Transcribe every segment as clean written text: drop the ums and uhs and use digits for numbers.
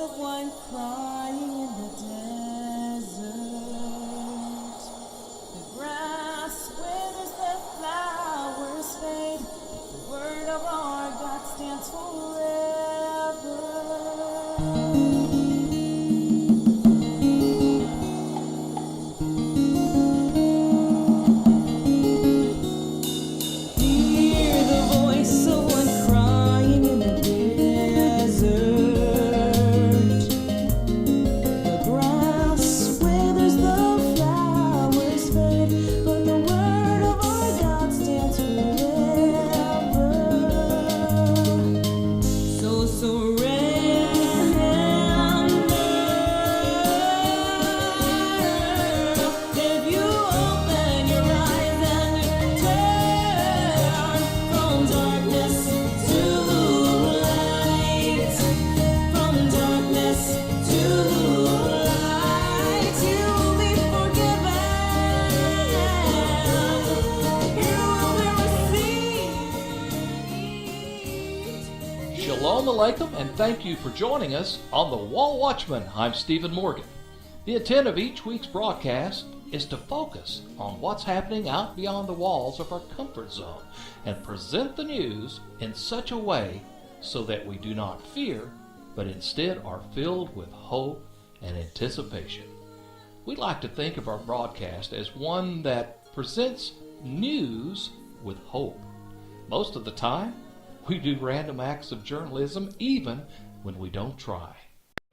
of one crying in the desert. The grass withers, the flowers fade. The word of our God stands forever. Hear the voice of one crying in the desert. The grass withers, the flowers fade, but the word of our God stands forever. So surrender. If you open your eyes and turn from darkness to light, from darkness to light, you will be forgiven. You will be received. Shalom Aleichem, and thank you for joining us on the Wall Watchmen. I'm Stephen Morgan. The intent of each week's broadcast is to focus on what's happening out beyond the walls of our comfort zone and present the news in such a way so that we do not fear, but instead are filled with hope and anticipation. We like to think of our broadcast as one that presents news with hope. Most of the time, we do random acts of journalism even when we don't try.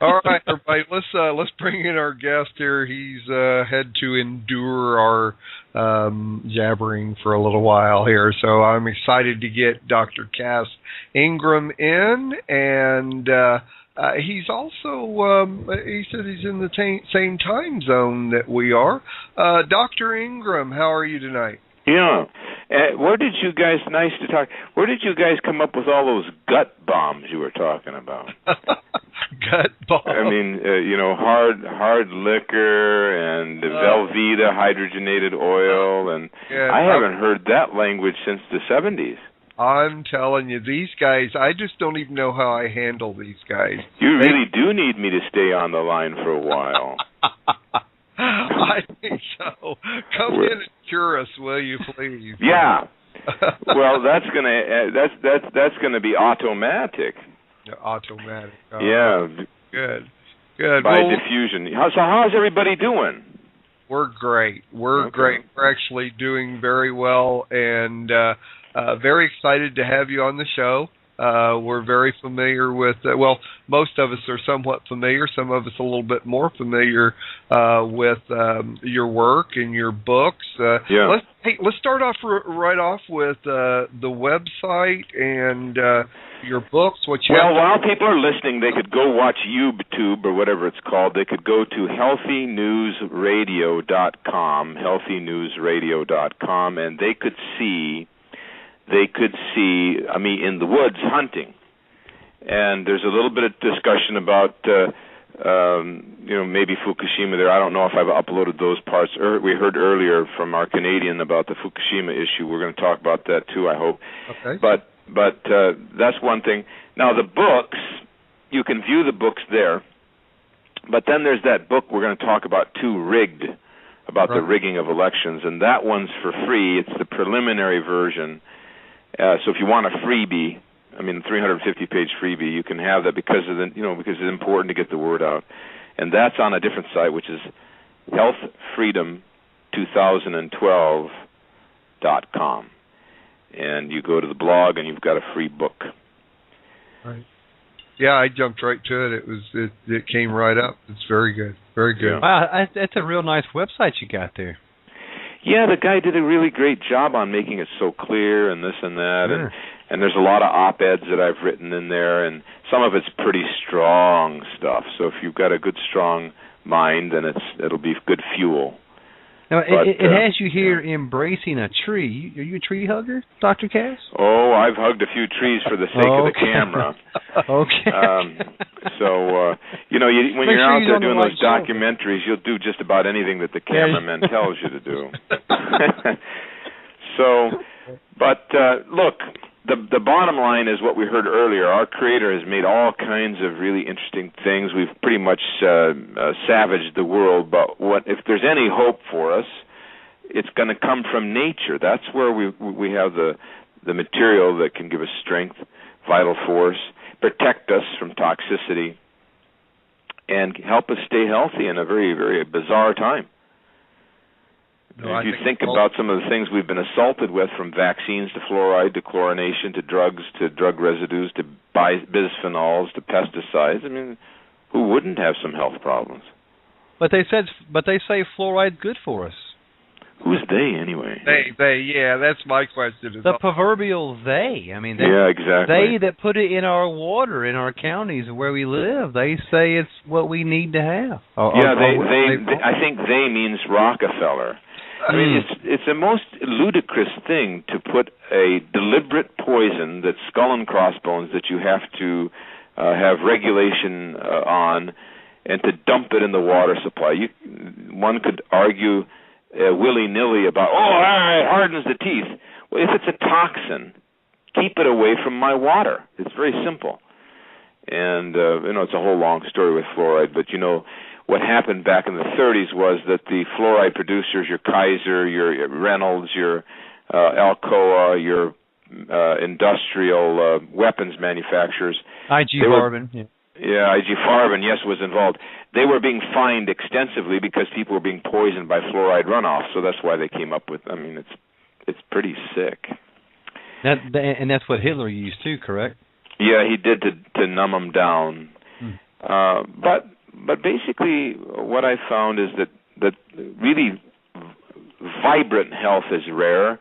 All right, everybody, let's bring in our guest here. He's had to endure our jabbering for a little while here, so I'm excited to get Dr. Cass Ingram in, and he's also, he said he's in the same time zone that we are. Dr. Ingram, how are you tonight? Yeah. Where did you guys, nice to talk, where did you guys come up with all those gut bombs you were talking about? Gut bombs? I mean, hard liquor and Velveeta hydrogenated oil, and yeah, I haven't heard that language since the 70s. I'm telling you, these guys, I just don't even know how I handle these guys. You really do need me to stay on the line for a while. I think so. Come in and cure us, will you, please? Yeah. Well, that's gonna be automatic. Automatic. Yeah. Good. By diffusion. How's everybody doing? We're great. We're great. We're actually doing very well, and very excited to have you on the show. We're very familiar with, most of us are somewhat familiar, some of us a little bit more familiar with your work and your books. Yeah. Let's start off right off with the website and your books. While people are listening, they could go watch YouTube or whatever it's called. They could go to healthynewsradio.com, and they could see me in the woods hunting. And there's a little bit of discussion about, maybe Fukushima there. I don't know if I've uploaded those parts. We heard earlier from our Canadian about the Fukushima issue. We're going to talk about that too, I hope. Okay. But that's one thing. Now, the books, you can view the books there. But then there's that book we're going to talk about too, Rigged, about the rigging of elections. And that one's for free. It's the preliminary version. So if you want a freebie, a 350-page freebie, you can have that because it's important to get the word out. And that's on a different site, which is healthfreedom2012.com. And you go to the blog, and you've got a free book. Right. Yeah, I jumped right to it. It came right up. It's very good. Very good. Wow, that's a real nice website you got there. Yeah, the guy did a really great job on making it so clear and this and that. Sure. And there's a lot of op-eds that I've written in there, and some of it's pretty strong stuff. So if you've got a good, strong mind, then it'll be good fuel. Now, it has you here embracing a tree. Are you a tree hugger, Dr. Cass? Oh, I've hugged a few trees for the sake of the camera. Okay. When you're out there doing those documentaries, you'll do just about anything that the cameraman tells you to do. Look, the the bottom line is what we heard earlier. Our Creator has made all kinds of really interesting things. We've pretty much savaged the world, but if there's any hope for us, it's going to come from nature. That's where we have the material that can give us strength, vital force, protect us from toxicity, and help us stay healthy in a very, very bizarre time. No, if you think about some of the things we've been assaulted with, from vaccines to fluoride to chlorination to drugs to drug residues to bisphenols to pesticides, I mean, who wouldn't have some health problems? But they say fluoride's good for us. Who's they anyway? They, yeah, that's my question. The proverbial they. I mean, yeah, exactly. They that put it in our water in our counties where we live. They say it's what we need to have. I think they means Rockefeller. I mean, it's the most ludicrous thing to put a deliberate poison that's skull and crossbones that you have to have regulation on, and to dump it in the water supply. One could argue willy-nilly about, it hardens the teeth. Well, if it's a toxin, keep it away from my water. It's very simple. And, it's a whole long story with fluoride, but, what happened back in the 30s was that the fluoride producers, your Kaiser, your Reynolds, your Alcoa, your industrial weapons manufacturers. IG Farben. Yeah, IG Farben, yes, was involved. They were being fined extensively because people were being poisoned by fluoride runoff, so that's why they came up with, it's pretty sick. And that's what Hitler used too, correct? Yeah, he did to numb them down. But basically, what I found is that really vibrant health is rare,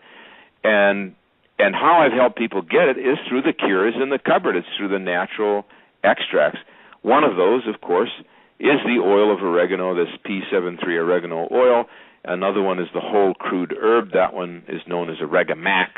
and how I've helped people get it is through the cures in the cupboard. It's through the natural extracts. One of those, of course, is the oil of oregano, this P73 oregano oil. Another one is the whole crude herb. That one is known as Oregamax,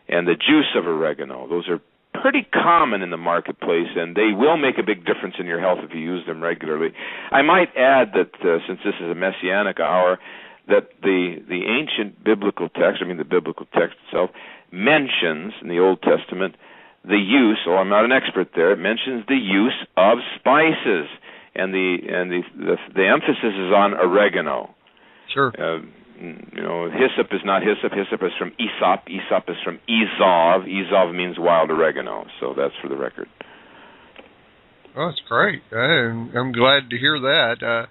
and the juice of oregano. Those are pretty common in the marketplace, and they will make a big difference in your health if you use them regularly. I might add that since this is a Messianic hour, that the ancient biblical text, the biblical text itself, mentions in the Old Testament the use, I'm not an expert there, it mentions the use of spices, and the emphasis is on oregano. Sure. Hyssop is not hyssop. Hyssop is from Aesop. Aesop is from Ezov. Ezov means wild oregano. So that's for the record. Oh, that's great. I'm glad to hear that.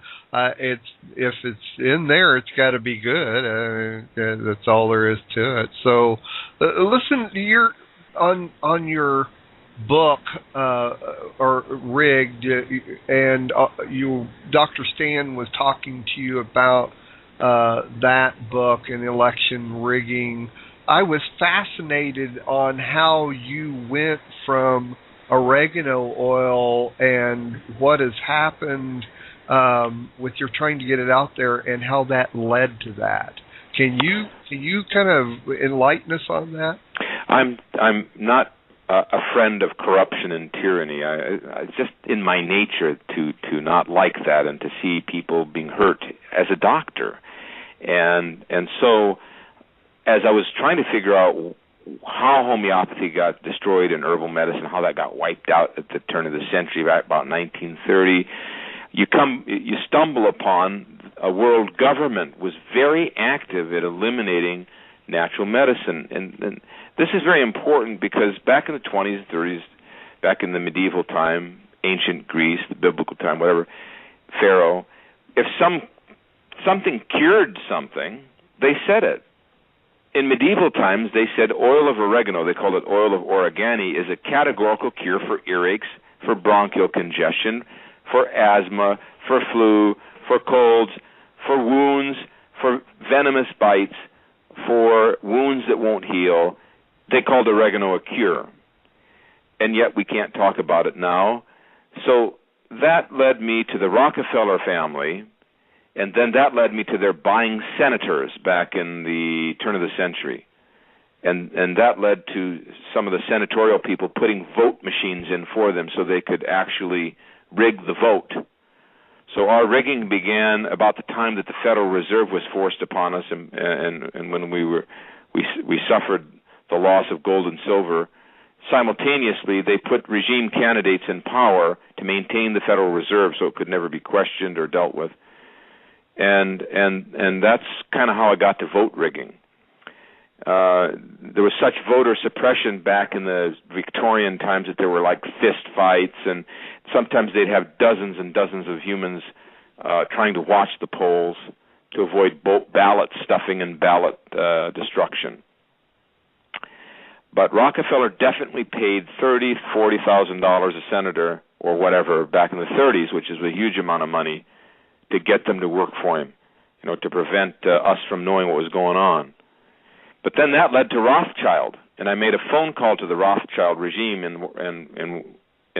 If it's in there, it's got to be good. That's all there is to it. So, listen, you're on your book or rigged, and Dr. Stan was talking to you about that book and election rigging. I was fascinated on how you went from oregano oil and what has happened with your trying to get it out there and how that led to that. Can you kind of enlighten us on that? I'm not a friend of corruption and tyranny. It's just in my nature to not like that and to see people being hurt as a doctor. And so as I was trying to figure out how homeopathy got destroyed in herbal medicine, how that got wiped out at the turn of the century, about 1930, you stumble upon a world government was very active at eliminating natural medicine. And this is very important because back in the 20s, 30s, back in the medieval time, ancient Greece, the biblical time, whatever, Pharaoh, if something cured something, they said it. In medieval times, they said oil of oregano, they called it oil of oregani, is a categorical cure for earaches, for bronchial congestion, for asthma, for flu, for colds, for wounds, for venomous bites, for wounds that won't heal. They called oregano a cure. And yet we can't talk about it now. So that led me to the Rockefeller family, and then that led me to their buying senators back in the turn of the century. And that led to some of the senatorial people putting vote machines in for them so they could actually rig the vote. So our rigging began about the time that the Federal Reserve was forced upon us, and when we suffered the loss of gold and silver simultaneously, they put regime candidates in power to maintain the Federal Reserve so it could never be questioned or dealt with. And that's kind of how I got to vote rigging. There was such voter suppression back in the Victorian times that there were like fist fights, and sometimes they'd have dozens and dozens of humans trying to watch the polls to avoid ballot stuffing and ballot destruction. But Rockefeller definitely paid $30,000, $40,000 a senator or whatever back in the 30s, which is a huge amount of money, to get them to work for him, to prevent us from knowing what was going on. But then that led to Rothschild, and I made a phone call to the Rothschild regime, and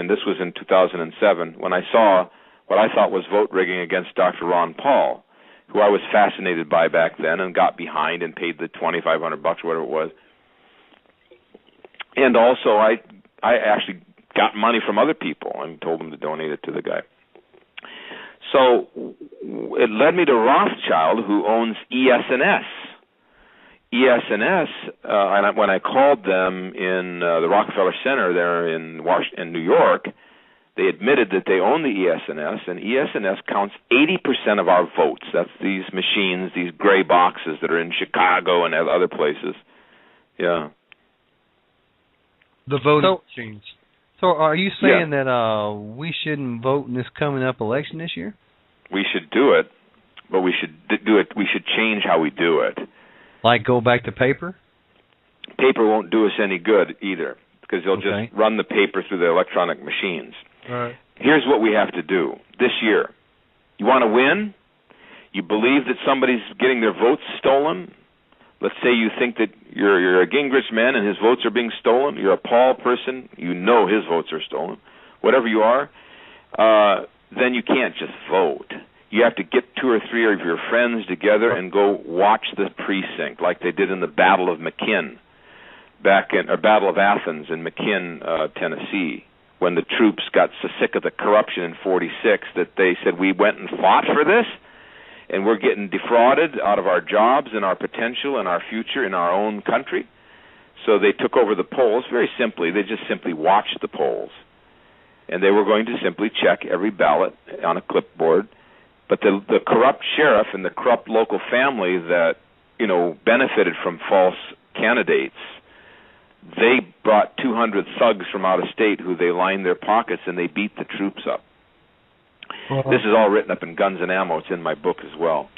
this was in 2007, when I saw what I thought was vote rigging against Dr. Ron Paul, who I was fascinated by back then and got behind and paid the $2,500 or whatever it was. And also, I actually got money from other people and told them to donate it to the guy. So it led me to Rothschild, who owns ES&S. ES&S, and when I called them in the Rockefeller Center there in New York, they admitted that they own the ES&S, and ES&S counts 80% of our votes. That's these machines, these gray boxes that are in Chicago and other places. Yeah. The voting machines. So are you saying that we shouldn't vote in this coming up election this year? We should do it, but we should do it. We should change how we do it. Like go back to paper? Paper won't do us any good either, because they'll just run the paper through the electronic machines. All right. Here's what we have to do this year. You want to win? You believe that somebody's getting their votes stolen? Let's say you think that you're a Gingrich man and his votes are being stolen. You're a Paul person. You know his votes are stolen. Whatever you are, then you can't just vote. You have to get 2 or 3 of your friends together and go watch the precinct, like they did in the Battle of Battle of Athens in McKinn, Tennessee, when the troops got so sick of the corruption in '46 that they said, we went and fought for this, and we're getting defrauded out of our jobs and our potential and our future in our own country. So they took over the polls very simply. They just simply watched the polls. And they were going to simply check every ballot on a clipboard. But the corrupt sheriff and the corrupt local family that, benefited from false candidates, they brought 200 thugs from out of state who they lined their pockets, and they beat the troops up. This is all written up in Guns and Ammo. It's in my book as well.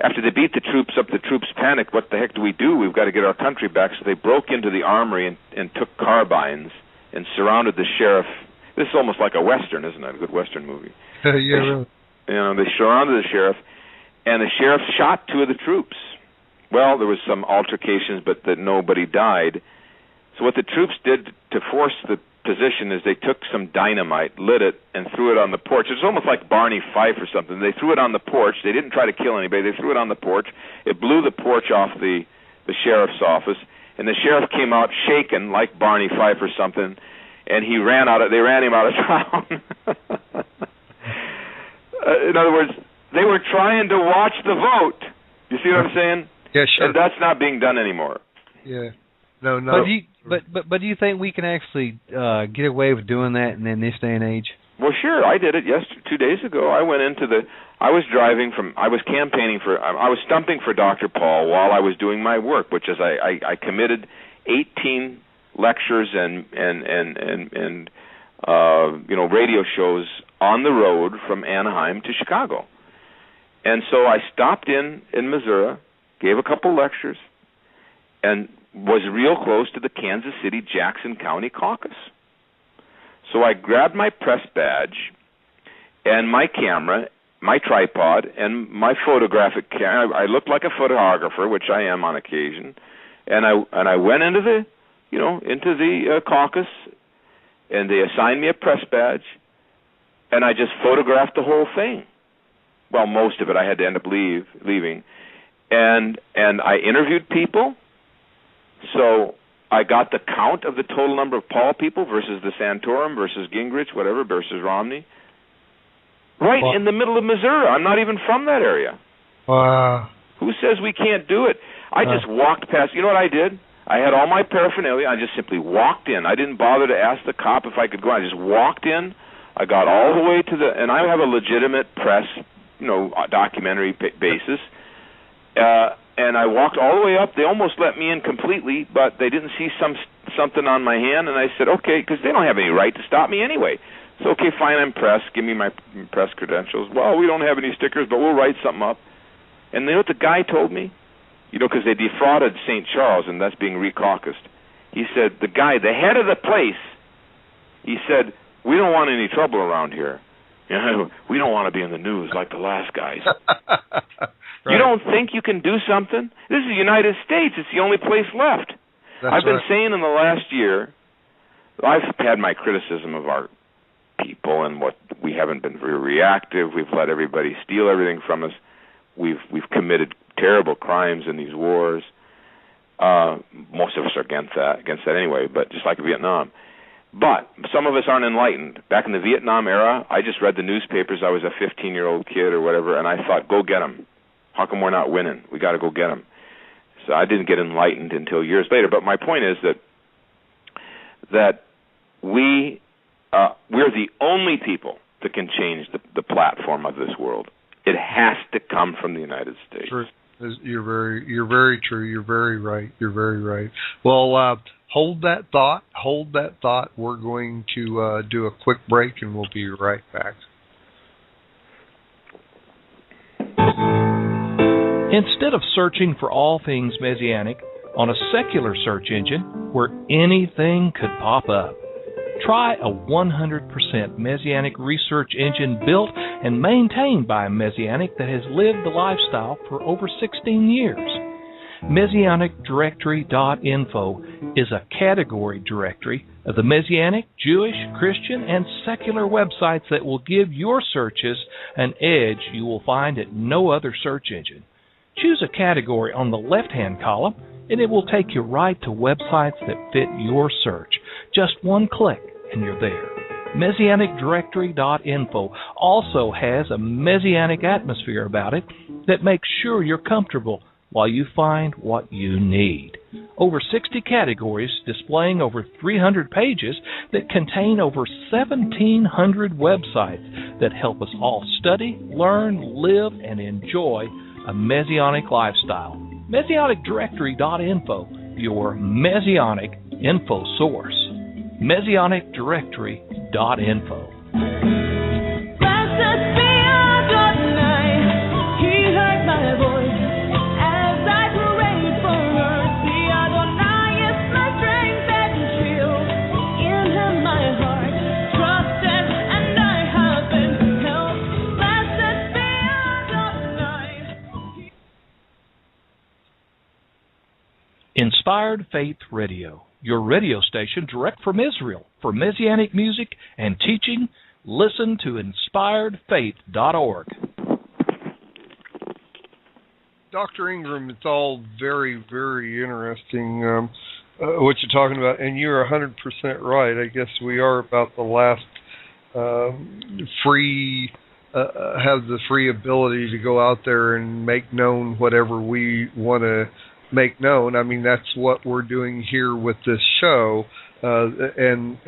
After they beat the troops up, the troops panicked. What the heck do we do? We've got to get our country back. So they broke into the armory and took carbines and surrounded the sheriff. This is almost like a Western, isn't it? A good Western movie. Yeah, really. They surrounded the sheriff, and the sheriff shot 2 of the troops. Well, there was some altercations, but nobody died. So what the troops did to force the position is they took some dynamite, lit it, and threw it on the porch. It was almost like Barney Fife or something. They threw it on the porch. They didn't try to kill anybody. They threw it on the porch. It blew the porch off the sheriff's office, and the sheriff came out shaken like Barney Fife or something, and they ran him out of town. In other words, they were trying to watch the vote. You see what I'm saying? Yeah, sure. And that's not being done anymore. Yeah. No. But do you think we can actually get away with doing that in this day and age? Well, sure. I did it 2 days ago. I was stumping for Dr. Paul while I was doing my work, which is I committed 18 lectures and radio shows on the road from Anaheim to Chicago. And so I stopped in Missouri, gave a couple lectures, and was real close to the Kansas City-Jackson County caucus. So I grabbed my press badge and my camera, my tripod, and my photographic camera. I looked like a photographer, which I am on occasion, and I went into the caucus, and they assigned me a press badge, and I just photographed the whole thing. Well, most of it. I had to end up leaving, and I interviewed people. So I got the count of the total number of Paul people versus the Santorum versus Gingrich, whatever, versus Romney. Right in the middle of Missouri. I'm not even from that area. Wow. Who says we can't do it? I just walked past. You know what I did? I had all my paraphernalia. I just simply walked in. I didn't bother to ask the cop if I could go. I just walked in. I got all the way to the, and I have a legitimate press, documentary basis. And I walked all the way up. They almost let me in completely, but they didn't see something on my hand, and I said, okay, because they don't have any right to stop me anyway. So, okay, fine, I'm press. Give me my press credentials. Well, we don't have any stickers, but we'll write something up. And you know what the guy told me? Because they defrauded St. Charles, and that's being recaucused. He said, the guy, the head of the place, he said, we don't want any trouble around here. We don't want to be in the news like the last guys. Right. You don't think you can do something? This is the United States. It's the only place left. I've been saying in the last year, I've had my criticism of our people and what we haven't been very reactive. We've let everybody steal everything from us. We've committed terrible crimes in these wars. Most of us are against that anyway, but just like Vietnam. But some of us aren't enlightened. Back in the Vietnam era, I just read the newspapers. I was a 15-year-old kid or whatever, and I thought, go get them. How come we're not winning? We got to go get them. So I didn't get enlightened until years later. But my point is that we're the only people that can change the platform of this world. It has to come from the United States. True. You're very true. You're very right. Well, hold that thought. We're going to do a quick break, and we'll be right back. Instead of searching for all things Messianic on a secular search engine where anything could pop up, try a 100% Messianic research engine built and maintained by a Messianic that has lived the lifestyle for over 16 years. MessianicDirectory.info is a category directory of the Messianic, Jewish, Christian, and secular websites that will give your searches an edge you will find at no other search engine. Choose a category on the left-hand column, and it will take you right to websites that fit your search. Just one click, and you're there. MessianicDirectory.info also has a Messianic atmosphere about it that makes sure you're comfortable while you find what you need. Over 60 categories displaying over 300 pages that contain over 1,700 websites that help us all study, learn, live, and enjoy a Messianic lifestyle. MessianicDirectory.info, your Messianic info source. MessianicDirectory.info. Inspired Faith Radio, your radio station direct from Israel for Messianic music and teaching. Listen to inspiredfaith.org. Dr. Ingram, it's all very, very interesting what you're talking about, and you're 100% right. I guess we are about the last have the free ability to go out there and make known whatever we want to make known. I mean, that's what we're doing here with this show, and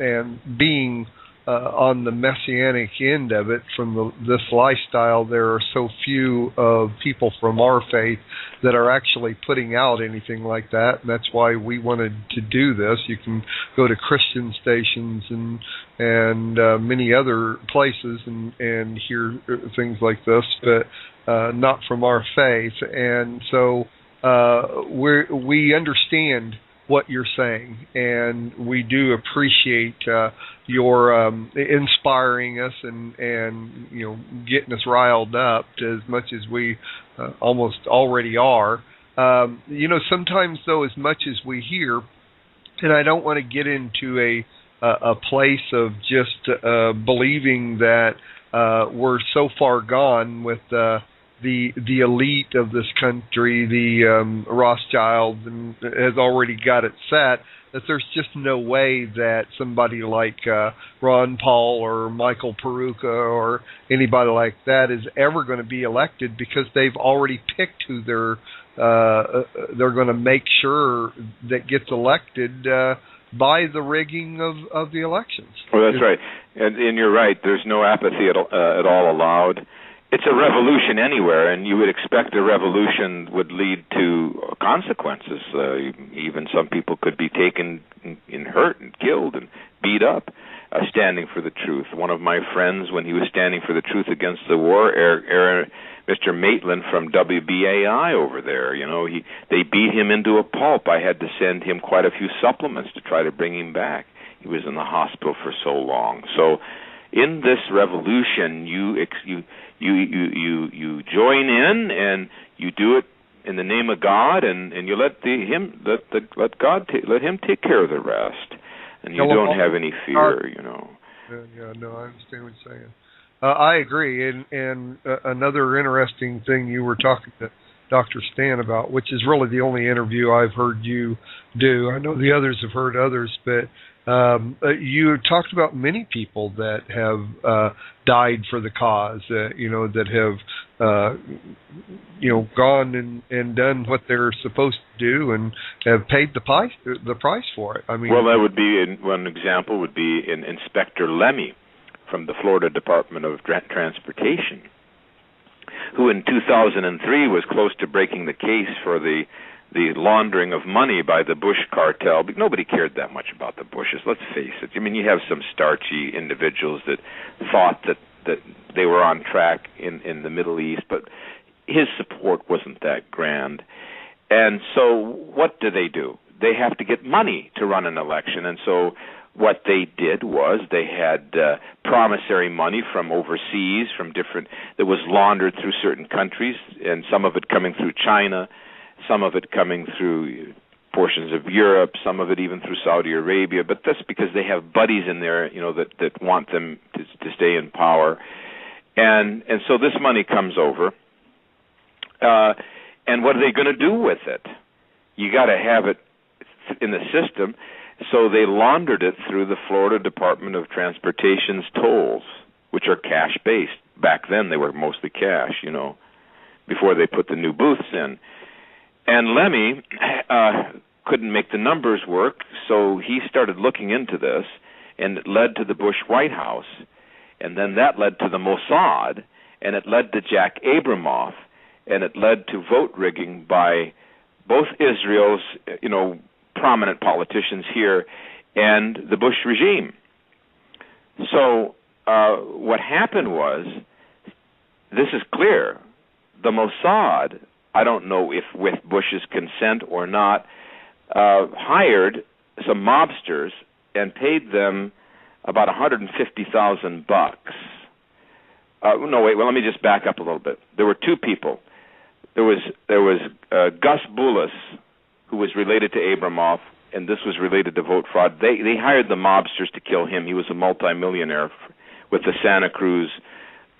being on the Messianic end of it from this lifestyle. There are so few of people from our faith that are actually putting out anything like that, and that's why we wanted to do this. You can go to Christian stations and many other places and hear things like this, but not from our faith. And so we understand what you're saying, and we do appreciate your inspiring us and getting us riled up as much as we almost already are. Sometimes though, as much as we hear, and I don't want to get into a place of just believing that we're so far gone with the elite of this country, the Rothschilds, and has already got it set, that there's just no way that somebody like Ron Paul or Michael Peruka or anybody like that is ever going to be elected, because they've already picked who they're going to make sure that gets elected by the rigging of the elections. Well, that's right. And you're right. There's no apathy at all allowed. It's a revolution anywhere, and you would expect a revolution would lead to consequences. Even some people could be taken and hurt and killed and beat up standing for the truth. One of my friends, when he was standing for the truth against the war, Mr. Maitland from WBAI over there, they beat him into a pulp. I had to send him quite a few supplements to try to bring him back. He was in the hospital for so long. So in this revolution, you join in, and you do it in the name of God, and you let him take care of the rest, and you don't have any fear, Yeah, no, I understand what you're saying. I agree, and another interesting thing you were talking to Dr. Stan about, which is really the only interview I've heard you do. I know the others have heard others, but you talked about many people that have died for the cause, that have gone and done what they're supposed to do and have paid the price for it. I mean, well, that would be one example would be Inspector Lemmy from the Florida Department of Transportation, who in 2003 was close to breaking the case for the laundering of money by the Bush cartel. But nobody cared that much about the Bushes, let's face it. I mean, you have some starchy individuals that thought that they were on track in the Middle East, but his support wasn't that grand. And so what do? They have to get money to run an election, and so what they did was they had promissory money from overseas, that was laundered through certain countries, and some of it coming through China, some of it coming through portions of Europe, some of it even through Saudi Arabia. But that's because they have buddies in there, that want them to stay in power. And so this money comes over. And what are they going to do with it? You got to have it in the system. So they laundered it through the Florida Department of Transportation's tolls, which are cash-based. Back then they were mostly cash, before they put the new booths in. And Lemmy couldn't make the numbers work, so he started looking into this, and it led to the Bush White House. And then that led to the Mossad, and it led to Jack Abramoff, and it led to vote rigging by both Israel's, prominent politicians here and the Bush regime. So what happened was, this is clear, the Mossad, I don't know if with Bush's consent or not, hired some mobsters and paid them about $150,000. Let me just back up a little bit. There were two people. There was Gus Boulos, who was related to Abramoff, and this was related to vote fraud. They hired the mobsters to kill him. He was a multimillionaire with the Santa Cruz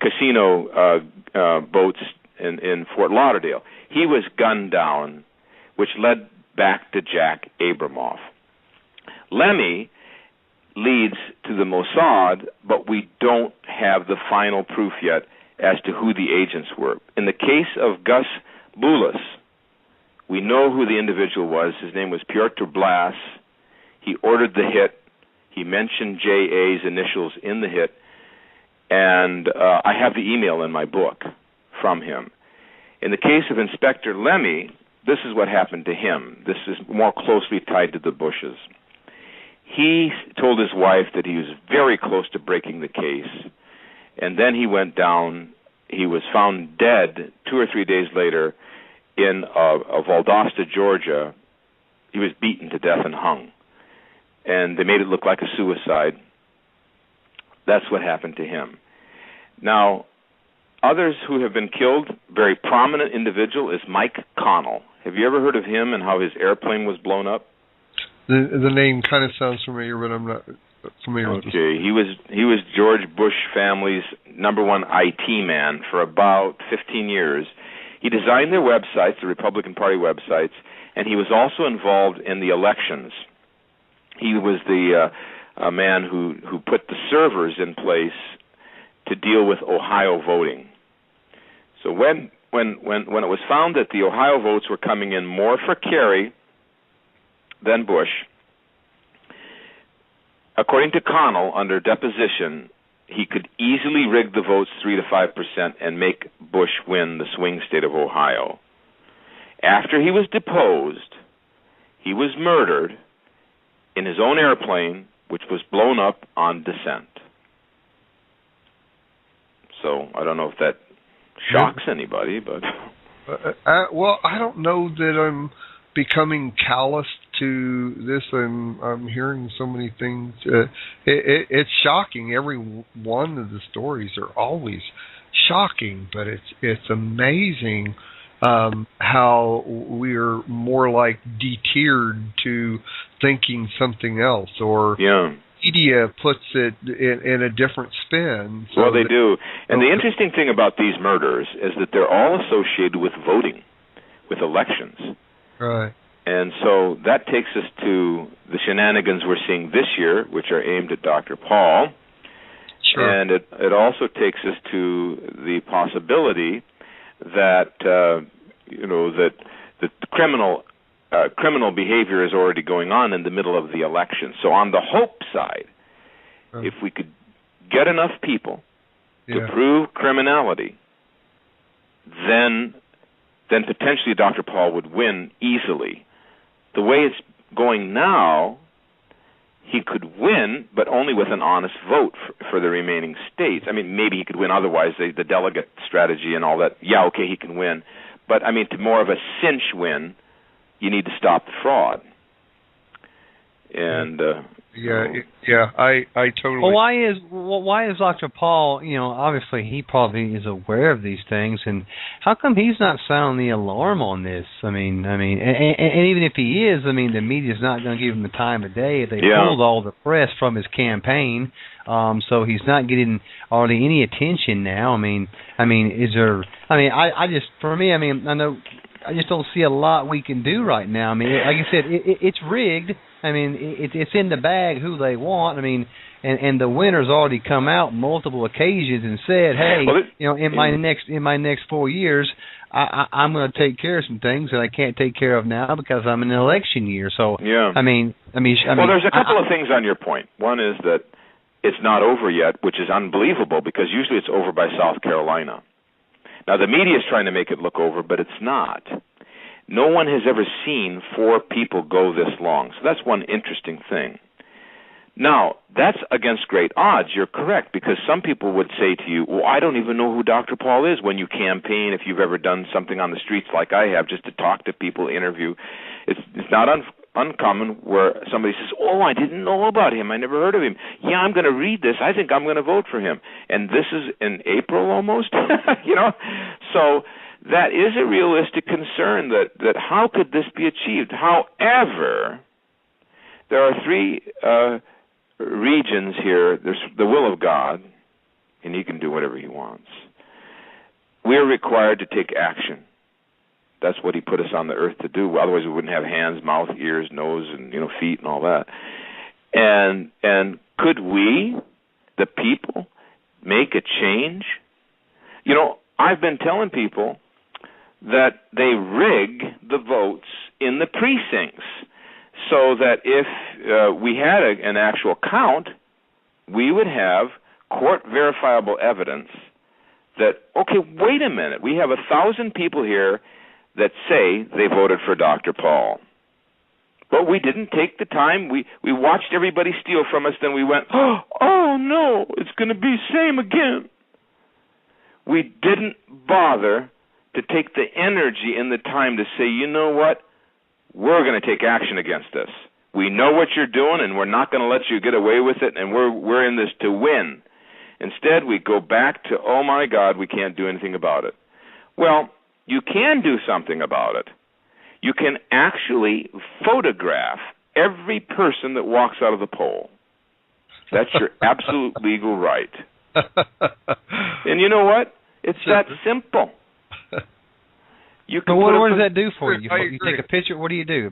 casino boats in Fort Lauderdale. He was gunned down, which led back to Jack Abramoff. Lemmy leads to the Mossad, but we don't have the final proof yet as to who the agents were. In the case of Gus Boulos, we know who the individual was. His name was Piotr Blas. He ordered the hit. He mentioned J.A.'s initials in the hit, and I have the email in my book from him. In the case of Inspector Lemmy, this is what happened to him. This is more closely tied to the Bushes. He told his wife that he was very close to breaking the case, and then he went down. He was found dead 2 or 3 days later in Valdosta, Georgia. He was beaten to death and hung, and they made it look like a suicide. That's what happened to him. Now, others who have been killed, very prominent individual is Mike Connell. Have you ever heard of him and how his airplane was blown up? The name kind of sounds familiar, but I'm not familiar with this. Okay, he was George Bush family's #1 IT man for about 15 years. He designed their websites, the Republican Party websites, and he was also involved in the elections. he was the man who put the servers in place to deal with Ohio voting. So when it was found that the Ohio votes were coming in more for Kerry than Bush, according to Connell, under deposition, he could easily rig the votes 3 to 5% and make Bush win the swing state of Ohio. After he was deposed, he was murdered in his own airplane, which was blown up on descent. So I don't know if that shocks anybody, but well, I don't know that I'm becoming callous to this. I'm hearing so many things. It's shocking. Every one of the stories are always shocking, but it's amazing how we're more like deterred to thinking something else, or media puts it in a different spin. So well, they do. And the interesting thing about these murders is that they're all associated with voting, with elections. Right. And so that takes us to the shenanigans we're seeing this year, which are aimed at Dr. Paul. Sure. And it also takes us to the possibility that that criminal behavior is already going on in the middle of the election. So on the hope side, if we could get enough people to prove criminality, then potentially Dr. Paul would win easily. The way it's going now, he could win, but only with an honest vote for the remaining states. I mean, maybe he could win otherwise, the delegate strategy and all that. Yeah, okay, he can win. But, I mean, to more of a cinch win, you need to stop the fraud. And I totally. Well, why is Dr. Paul? Obviously he probably is aware of these things, and how come he's not sounding the alarm on this? I mean, and even if he is, the media's not going to give him the time of day. They pulled all the press from his campaign, so he's not getting hardly any attention now. Is there? I know. I just don't see a lot we can do right now. Like you said, it's rigged. It's in the bag who they want. And the winner's already come out multiple occasions and said, "Hey, in my next 4 years, I'm going to take care of some things that I can't take care of now because I'm in an election year." So well, there's a couple of things on your point. One is that it's not over yet, which is unbelievable because usually it's over by South Carolina. Now, the media is trying to make it look over, but it's not. No one has ever seen 4 people go this long. So that's one interesting thing. Now, that's against great odds. You're correct, because some people would say to you, well, I don't even know who Dr. Paul is when you campaign, if you've ever done something on the streets like I have, just to talk to people, interview. It's not uncommon where somebody says, oh, I didn't know about him. I never heard of him. Yeah, I'm going to read this. I think I'm going to vote for him. And this is in April almost, So that is a realistic concern that how could this be achieved? However, there are 3 regions here. There's the will of God, and he can do whatever he wants. We're required to take action. That's what he put us on the earth to do. Otherwise, we wouldn't have hands, mouth, ears, nose, and feet and all that. And could we, the people, make a change? I've been telling people that they rig the votes in the precincts so that if we had an actual count, we would have court-verifiable evidence that, okay, wait a minute, we have 1,000 people here that say they voted for Dr. Paul. But we didn't take the time. We watched everybody steal from us, then we went, oh no, it's going to be same again. We didn't bother to take the energy and the time to say, you know what, we're going to take action against this. We know what you're doing, and we're not going to let you get away with it, and we're in this to win. Instead, we go back to, oh my God, we can't do anything about it. Well, you can do something about it. You can actually photograph every person that walks out of the poll. That's your absolute legal right. And you know what? It's that simple. But what does that do for you? You take a picture. What do you do?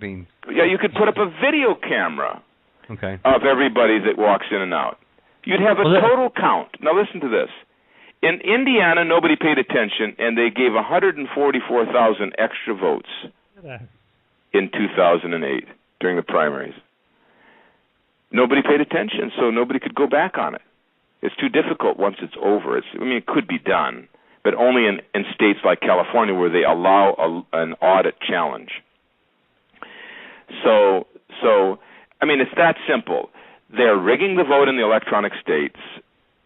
You could put up a video camera of everybody that walks in and out. You'd have a total count. Now listen to this. In Indiana, nobody paid attention, and they gave 144,000 extra votes in 2008 during the primaries. Nobody paid attention, so nobody could go back on it. It's too difficult once it's over. It could be done, but only in states like California where they allow an audit challenge. So it's that simple. They're rigging the vote in the electronic states.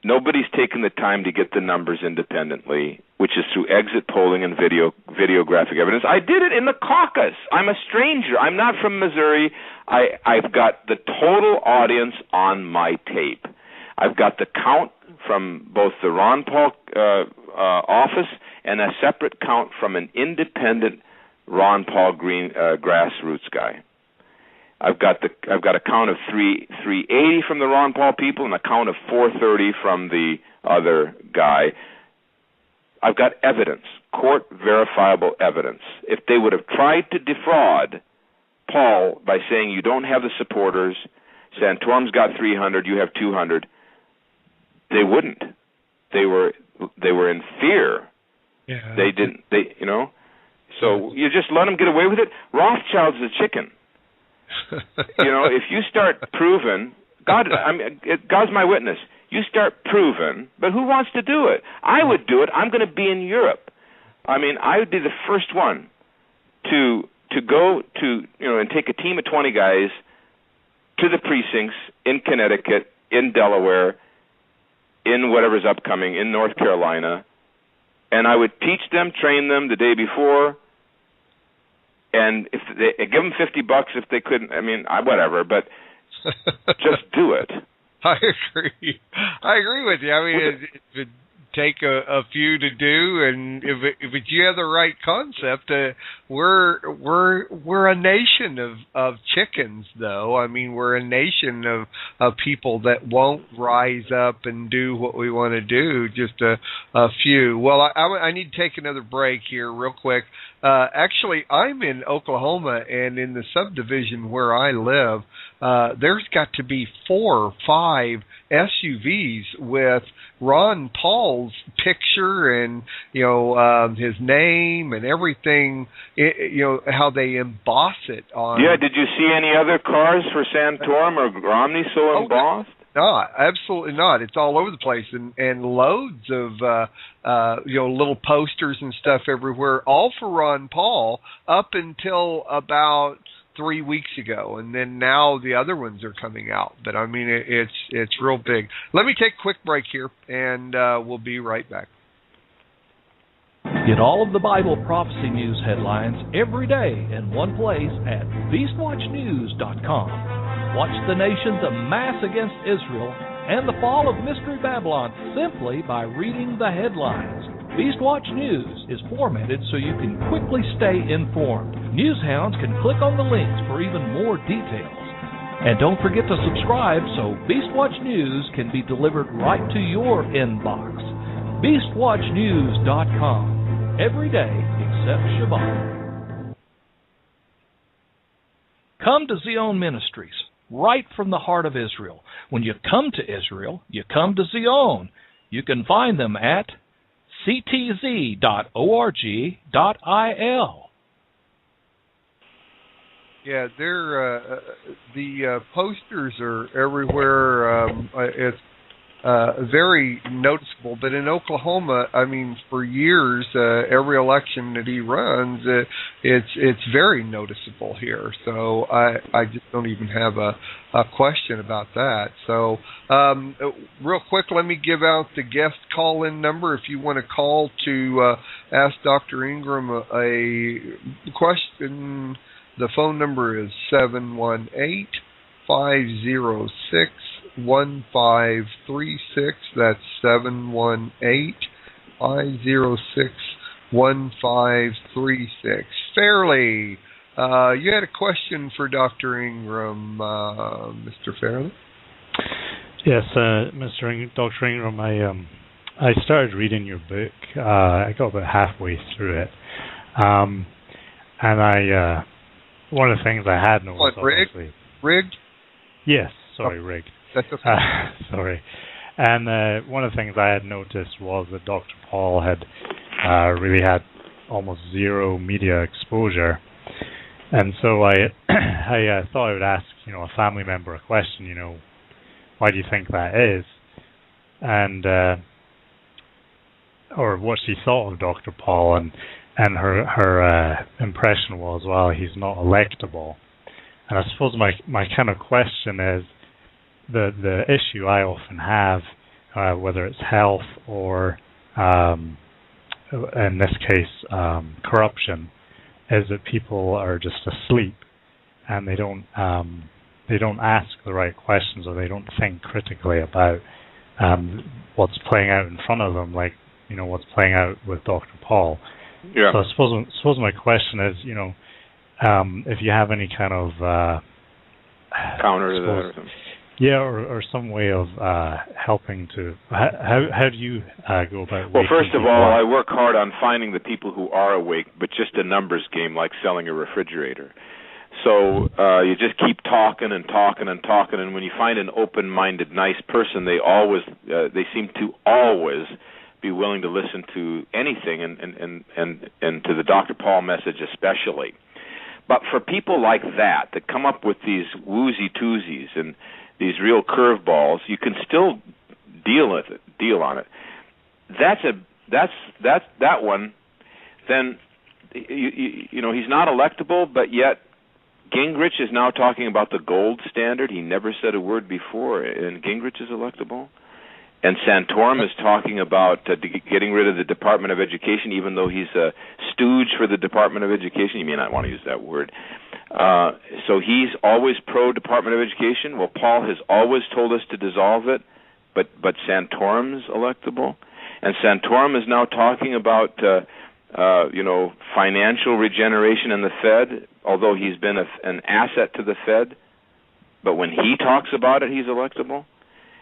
Nobody's taken the time to get the numbers independently, which is through exit polling and videographic evidence. I did it in the caucus. I'm a stranger. I'm not from Missouri. I've got the total audience on my tape. I've got the count from both the Ron Paul office and a separate count from an independent Ron Paul Green grassroots guy. I've got a count of 380 from the Ron Paul people and a count of 430 from the other guy. I've got evidence, court verifiable evidence. If they would have tried to defraud Paul by saying you don't have the supporters, Santorum's got 300, you have 200, they wouldn't. They were in fear. Yeah. They didn't. So you just let them get away with it. Rothschild's a chicken. If you start proving, God's my witness. You start proving, but who wants to do it? I would do it. I'm going to be in Europe. I would be the first one to go to and take a team of 20 guys to the precincts in Connecticut, in Delaware, in whatever's upcoming, in North Carolina, and I would teach them, train them the day before. And if they give them $50 if they couldn't, whatever. But just do it. I agree with you. It would take a few to do, and if you have the right concept, we're a nation of chickens, though. We're a nation of people that won't rise up and do what we want to do. Just a few. Well, I need to take another break here, real quick. Actually, I'm in Oklahoma, and in the subdivision where I live, there's got to be 4 or 5 SUVs with Ron Paul's picture and his name and everything. How they emboss it on. Yeah. Did you see any other cars for Santorum or Romney so embossed? No, absolutely not. It's all over the place, and loads of little posters and stuff everywhere, all for Ron Paul, up until about 3 weeks ago, and then now the other ones are coming out. But it's real big. Let me take a quick break here, and we'll be right back. Get all of the Bible prophecy news headlines every day in one place at BeastWatchNews.com. Watch the nations amass against Israel and the fall of Mystery Babylon simply by reading the headlines. Beastwatch News is formatted so you can quickly stay informed. Newshounds can click on the links for even more details. And don't forget to subscribe so Beastwatch News can be delivered right to your inbox. BeastWatchNews.com. Every day except Shabbat. Come to Zion Ministries, right from the heart of Israel. When you come to Israel, you come to Zion. You can find them at ctz.org.il. Yeah, they're the posters are everywhere. It's very noticeable. But in Oklahoma, for years, every election that he runs, it's very noticeable here. So I just don't even have a question about that. So real quick, let me give out the guest call-in number. If you want to call to ask Dr. Ingram a question, the phone number is 718-506-1536. That's 718-506-1536. Fairley, you had a question for Dr. Ingram, Mr. Fairley? Yes, Dr. Ingram, I started reading your book. I got about halfway through it. And one of the things I had noticed, Rigged? Yes, sorry, rigged. That's okay. Sorry. And one of the things I had noticed was that Dr. Paul had really had almost zero media exposure. And so I thought I would ask, a family member a question, why do you think that is? And or what she thought of Dr. Paul, and her impression was, well, he's not electable. And I suppose my kind of question is, the issue I often have, whether it's health or in this case corruption, is that people are just asleep and they don't ask the right questions, or they don't think critically about what's playing out in front of them, like what's playing out with Dr. Paul. Yeah. So I suppose my question is, if you have any kind of counter to that or something. Yeah, or some way of helping to. How do you go about? Well, first of all, I work hard on finding the people who are awake, but just a numbers game, like selling a refrigerator. So you just keep talking and talking and talking, and when you find an open-minded, nice person, they seem to always be willing to listen to anything, and to the Dr. Paul message especially. But for people like that come up with these woozy-toozies and these real curveballs, you can still deal on it. That one. Then he's not electable, but yet Gingrich is now talking about the gold standard. He never said a word before, and Gingrich is electable. And Santorum is talking about getting rid of the Department of Education, even though he's a stooge for the Department of Education. You may not want to use that word. So he's always pro-Department of Education. Well, Paul has always told us to dissolve it, but Santorum's electable. And Santorum is now talking about, financial regeneration in the Fed, although he's been an asset to the Fed. But when he talks about it, he's electable.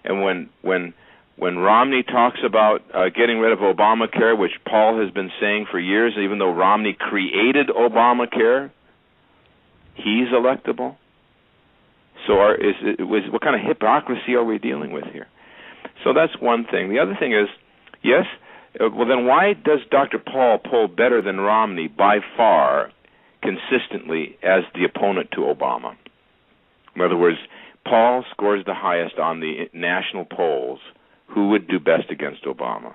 And when Romney talks about getting rid of Obamacare, which Paul has been saying for years, even though Romney created Obamacare, he's electable. So what kind of hypocrisy are we dealing with here? So that's one thing. The other thing is, yes, well then why does Dr. Paul poll better than Romney by far consistently as the opponent to Obama? In other words, Paul scores the highest on the national polls. Who would do best against Obama?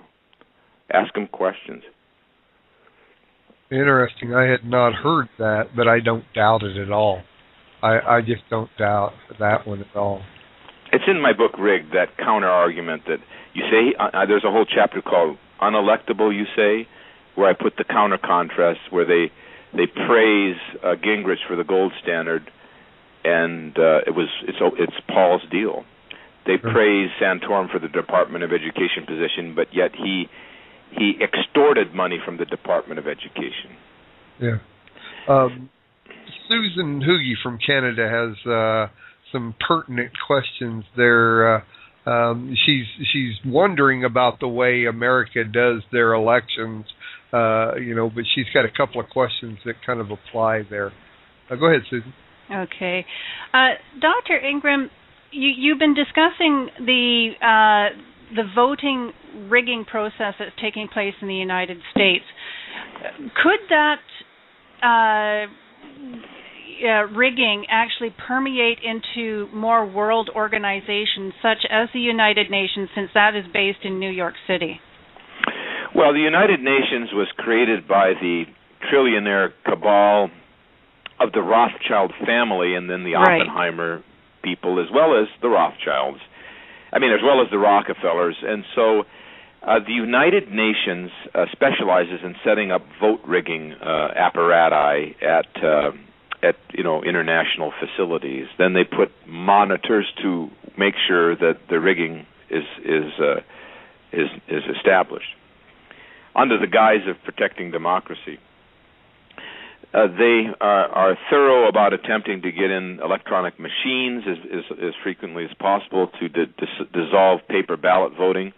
Ask him questions. Interesting. I had not heard that, but I don't doubt it at all. I just don't doubt that one at all. It's in my book, Rigged, that counter-argument that you say, there's a whole chapter called Unelectable, you say, where I put the counter-contrast, where they praise Gingrich for the gold standard, and it's Paul's deal. They praise Santorum for the Department of Education position, but yet he extorted money from the Department of Education. Yeah. Susan Hooge from Canada has some pertinent questions there. She's wondering about the way America does their elections, but she's got a couple of questions that kind of apply there. Go ahead, Susan. Okay. Dr. Ingram, you've been discussing the voting rigging process that's taking place in the United States. Could that rigging actually permeate into more world organizations such as the United Nations, since that is based in New York City? Well, the United Nations was created by the trillionaire cabal of the Rothschild family and then the Oppenheimer people, as well as the Rothschilds. As well as the Rockefellers. And so the United Nations specializes in setting up vote rigging apparati at international facilities. Then they put monitors to make sure that the rigging is established under the guise of protecting democracy. They are thorough about attempting to get in electronic machines as frequently as possible to dissolve paper ballot voting.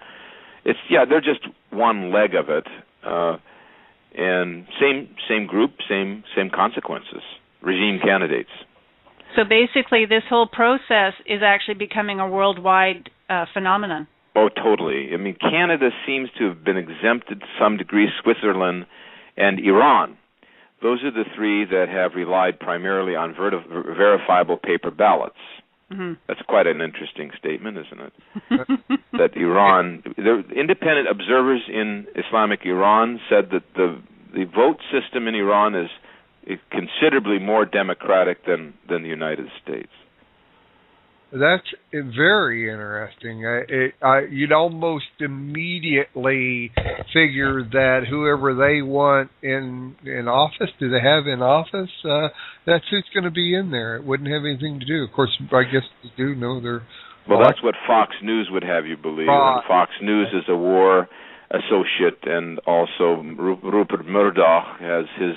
They're just one leg of it, and same group, same consequences. Regime candidates. So basically, this whole process is actually becoming a worldwide phenomenon. Oh, totally. I mean, Canada seems to have been exempted to some degree, Switzerland and Iran. Those are the three that have relied primarily on verifiable paper ballots. Mm-hmm. That's quite an interesting statement, isn't it? That Iran, the independent observers in Islamic Iran said that the vote system in Iran is considerably more democratic than the United States. That's very interesting. You'd almost immediately figure that whoever they want in office, do they have in office, that's who's going to be in there. It wouldn't have anything to do. Of course, I guess they do know they're... Well, that's what Fox News would have you believe. And Fox News is a war associate, and also Rupert Murdoch has his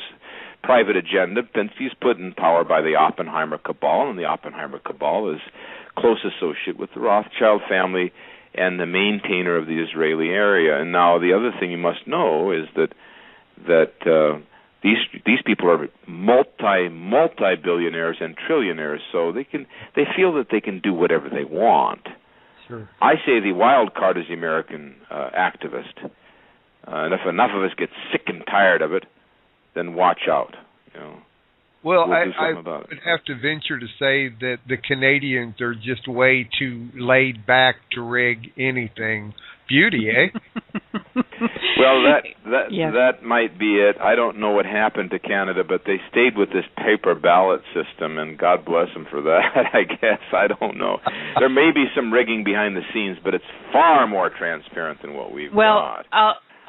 private agenda, since he's put in power by the Oppenheimer cabal, and the Oppenheimer cabal is close associate with the Rothschild family and the maintainer of the Israeli area. And now the other thing you must know is that these people are multi-billionaires and trillionaires, so they feel that they can do whatever they want. Sure. I say the wild card is the American activist, and if enough of us get sick and tired of it, then watch out. Well, we'll I would have to venture to say that the Canadians are just way too laid back to rig anything. Beauty, eh? Well, that might be it. I don't know what happened to Canada, but they stayed with this paper ballot system, and God bless them for that, I guess. I don't know. There may be some rigging behind the scenes, but it's far more transparent than what we've got.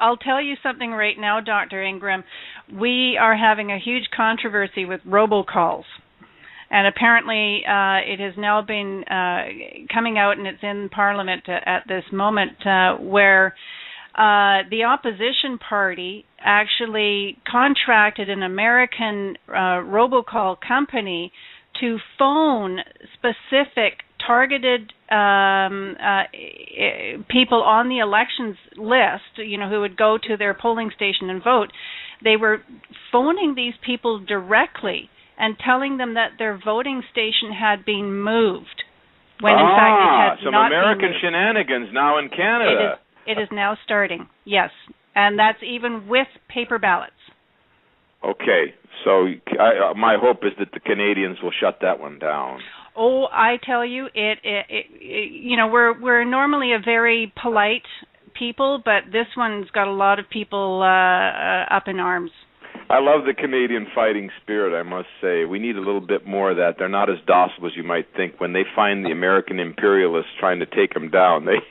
I'll tell you something right now, Dr. Ingram. We are having a huge controversy with robocalls. And apparently it has now been coming out, and it's in Parliament at this moment, where the opposition party actually contracted an American robocall company to phone specific targeted people on the elections list, who would go to their polling station and vote. They were phoning these people directly and telling them that their voting station had been moved, when in fact it had some not American been moved. shenanigans now in Canada. It is now starting, yes, and that's even with paper ballots. Okay, so my hope is that the Canadians will shut that one down. Oh, I tell you, we're normally a very polite people, but this one's got a lot of people up in arms. I love the Canadian fighting spirit, I must say. We need a little bit more of that. They're not as docile as you might think. When they find the American imperialists trying to take them down, they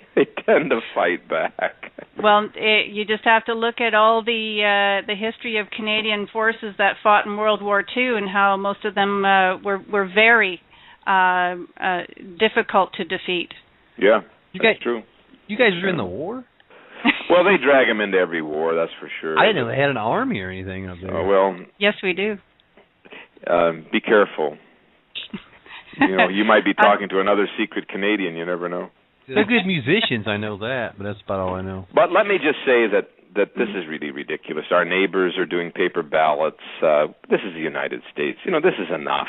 tend to fight back. Well, you just have to look at all the history of Canadian forces that fought in World War II, and how most of them were very difficult to defeat. Yeah, that's true. You guys were in the war? Well, they drag them into every war, that's for sure. I didn't know they had an army or anything up there. Well, yes, we do. Be careful. You might be talking to another secret Canadian. You never know. They're good musicians, I know that, but that's about all I know. But let me just say that this is really ridiculous. Our neighbors are doing paper ballots. This is the United States. This is enough.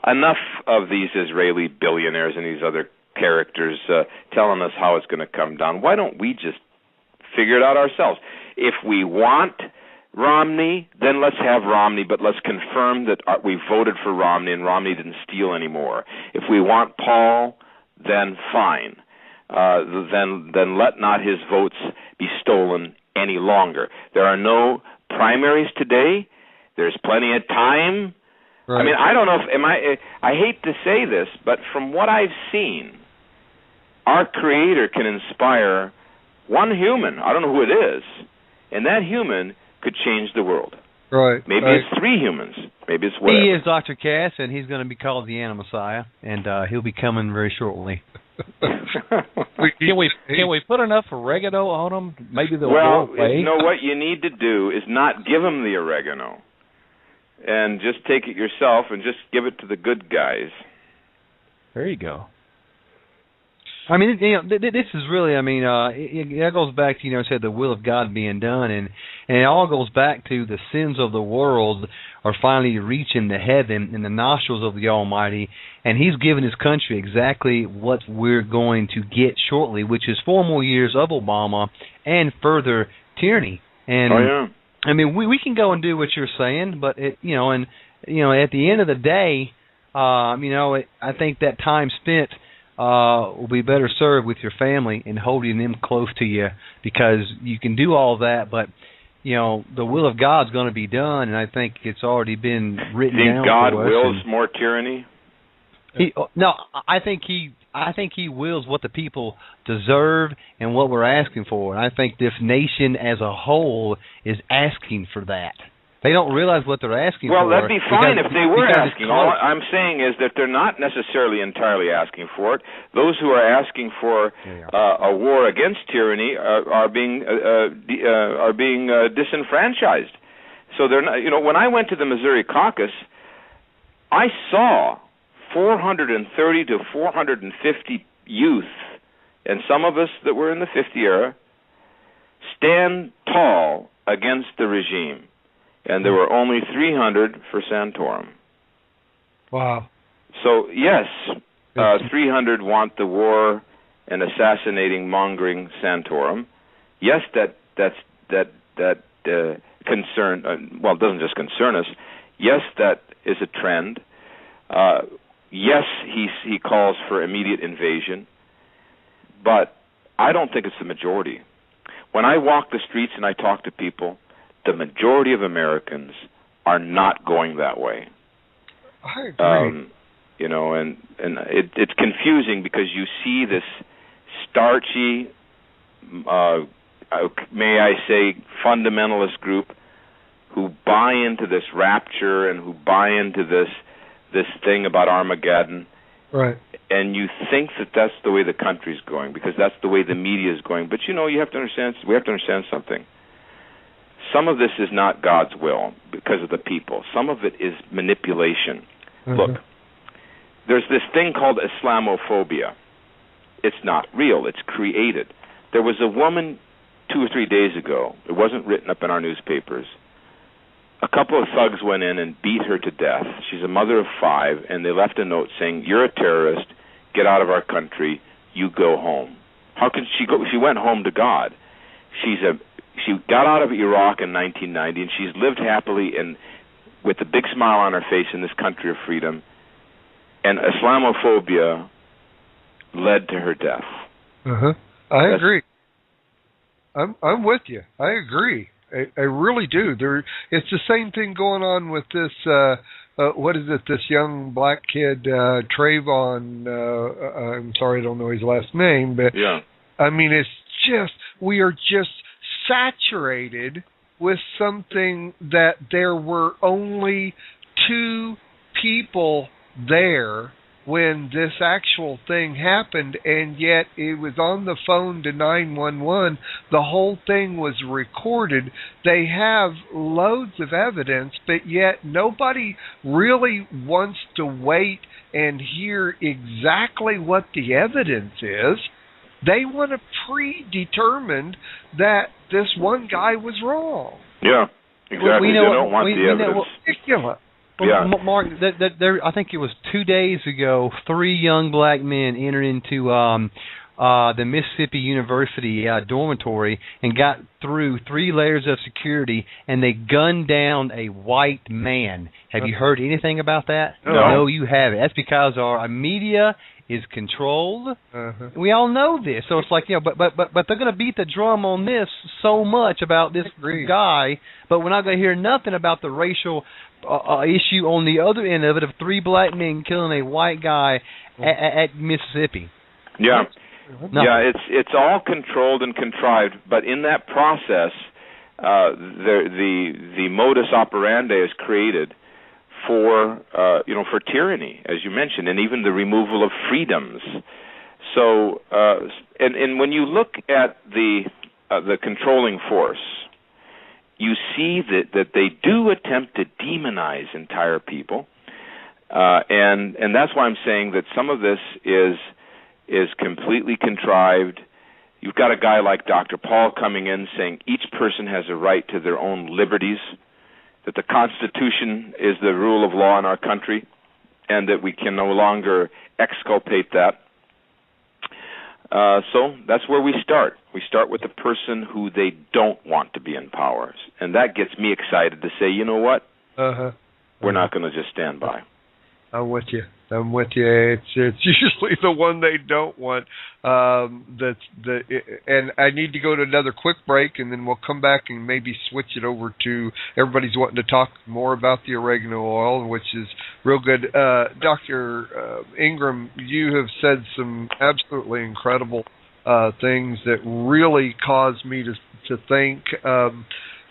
Enough of these Israeli billionaires and these other characters telling us how it's going to come down. Why don't we just figure it out ourselves? If we want Romney, then let's have Romney, but let's confirm that we voted for Romney and Romney didn't steal anymore. If we want Paul, then fine. Then let not his votes be stolen any longer. There are no primaries today. There's plenty of time. Right. I mean, I don't know if I hate to say this, but from what I've seen, our Creator can inspire one human. I don't know who it is, and that human could change the world. Right. Maybe it's 3 humans. Maybe it's whatever. He is Dr. Cass, and he's going to be called the Anti-Messiah, and he'll be coming very shortly. Can we put enough oregano on them? Maybe they'll go away. You know what you need to do is not give them the oregano, and just take it yourself and just give it to the good guys. There you go. I mean, this is really, it goes back to, it said the will of God being done, and it all goes back to the sins of the world are finally reaching the heaven in the nostrils of the Almighty, and He's given His country exactly what we're going to get shortly, which is 4 more years of Obama and further tyranny. And I mean, we can go and do what you're saying, but at the end of the day, I think that time spent will be better served with your family and holding them close to you, because you can do all that, but the will of God's going to be done, and I think it's already been written down. Think God wills more tyranny? I think He wills what the people deserve and what we're asking for, and I think this nation as a whole is asking for that. They don't realize what they're asking for. Well, that'd be fine if they were asking. All I'm saying is that they're not necessarily entirely asking for it. Those who are asking for a war against tyranny are being disenfranchised. So they're not. When I went to the Missouri caucus, I saw 430 to 450 youth, and some of us that were in the 50 era, stand tall against the regime. And there were only 300 for Santorum. Wow. So, yes, 300 want the war and assassinating, mongering Santorum. Yes, that concern, it doesn't just concern us. Yes, that is a trend. Yes, he calls for immediate invasion. But I don't think it's the majority. When I walk the streets and I talk to people, the majority of Americans are not going that way. I agree. And it's confusing because you see this starchy, may I say, fundamentalist group who buy into this rapture and who buy into this thing about Armageddon. Right. And you think that that's the way the country's going because that's the way the media is going. But we have to understand something. Some of this is not God's will because of the people. Some of it is manipulation. Mm-hmm. Look, there's this thing called Islamophobia. It's not real. It's created. There was a woman 2 or 3 days ago. It wasn't written up in our newspapers. A couple of thugs went in and beat her to death. She's a mother of 5, and they left a note saying, "You're a terrorist. Get out of our country. You go home." How could she go? She went home to God. She got out of Iraq in 1990, and she's lived happily and with a big smile on her face in this country of freedom. And Islamophobia led to her death. I agree. I'm with you. I agree. I really do. It's the same thing going on with this. What is it? This young black kid, Trayvon. I'm sorry, I don't know his last name, but yeah. I mean, it's just we are just saturated with something that there were only 2 people there when this actual thing happened, and yet it was on the phone to 911. The whole thing was recorded. They have loads of evidence, but yet nobody really wants to wait and hear exactly what the evidence is. They want to predetermine that this one guy was wrong. Yeah, exactly. They don't want the evidence. Ridiculous. Yeah. Mark, I think it was 2 days ago, 3 young black men entered into the Mississippi University dormitory and got through 3 layers of security, and they gunned down a white man. Have you heard anything about that? No, you haven't. That's because our media is controlled. We all know this, so it's like but they're going to beat the drum on this so much about this guy, but we're not going to hear nothing about the racial issue on the other end of it of 3 black men killing a white guy at Mississippi. Yeah, it's all controlled and contrived, but in that process, the modus operandi is created for tyranny, as you mentioned, and even the removal of freedoms. So, and when you look at the controlling force, you see that they do attempt to demonize entire people, and that's why I'm saying that some of this is is completely contrived. You've got a guy like Dr. Paul coming in saying each person has a right to their own liberties, that the Constitution is the rule of law in our country, and that we can no longer exculpate that. So that's where we start. We start with the person who they don't want to be in power. And that gets me excited to say, you know what? We're not going to just stand by. I'm with you. It's usually the one they don't want. And I need to go to another quick break, and then we'll come back and maybe switch it over to everybody's wanting to talk more about the oregano oil, which is real good. Dr. Ingram, you have said some absolutely incredible things that really caused me to think.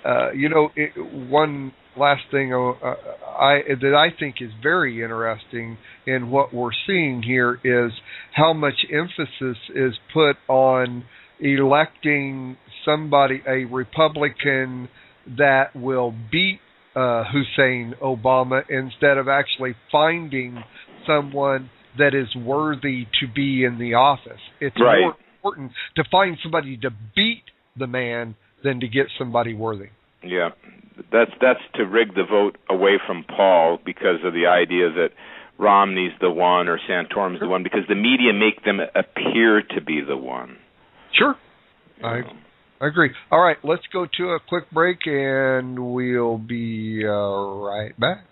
One last thing that I think is very interesting in what we're seeing here is how much emphasis is put on electing somebody, a Republican that will beat Hussein Obama, instead of actually finding someone that is worthy to be in the office. It's more important to find somebody to beat the man than to get somebody worthy. Yeah, that's to rig the vote away from Paul because of the idea that Romney's the one or Santorum's the one, because the media make them appear to be the one. Sure. I agree. All right, let's go to a quick break, and we'll be right back.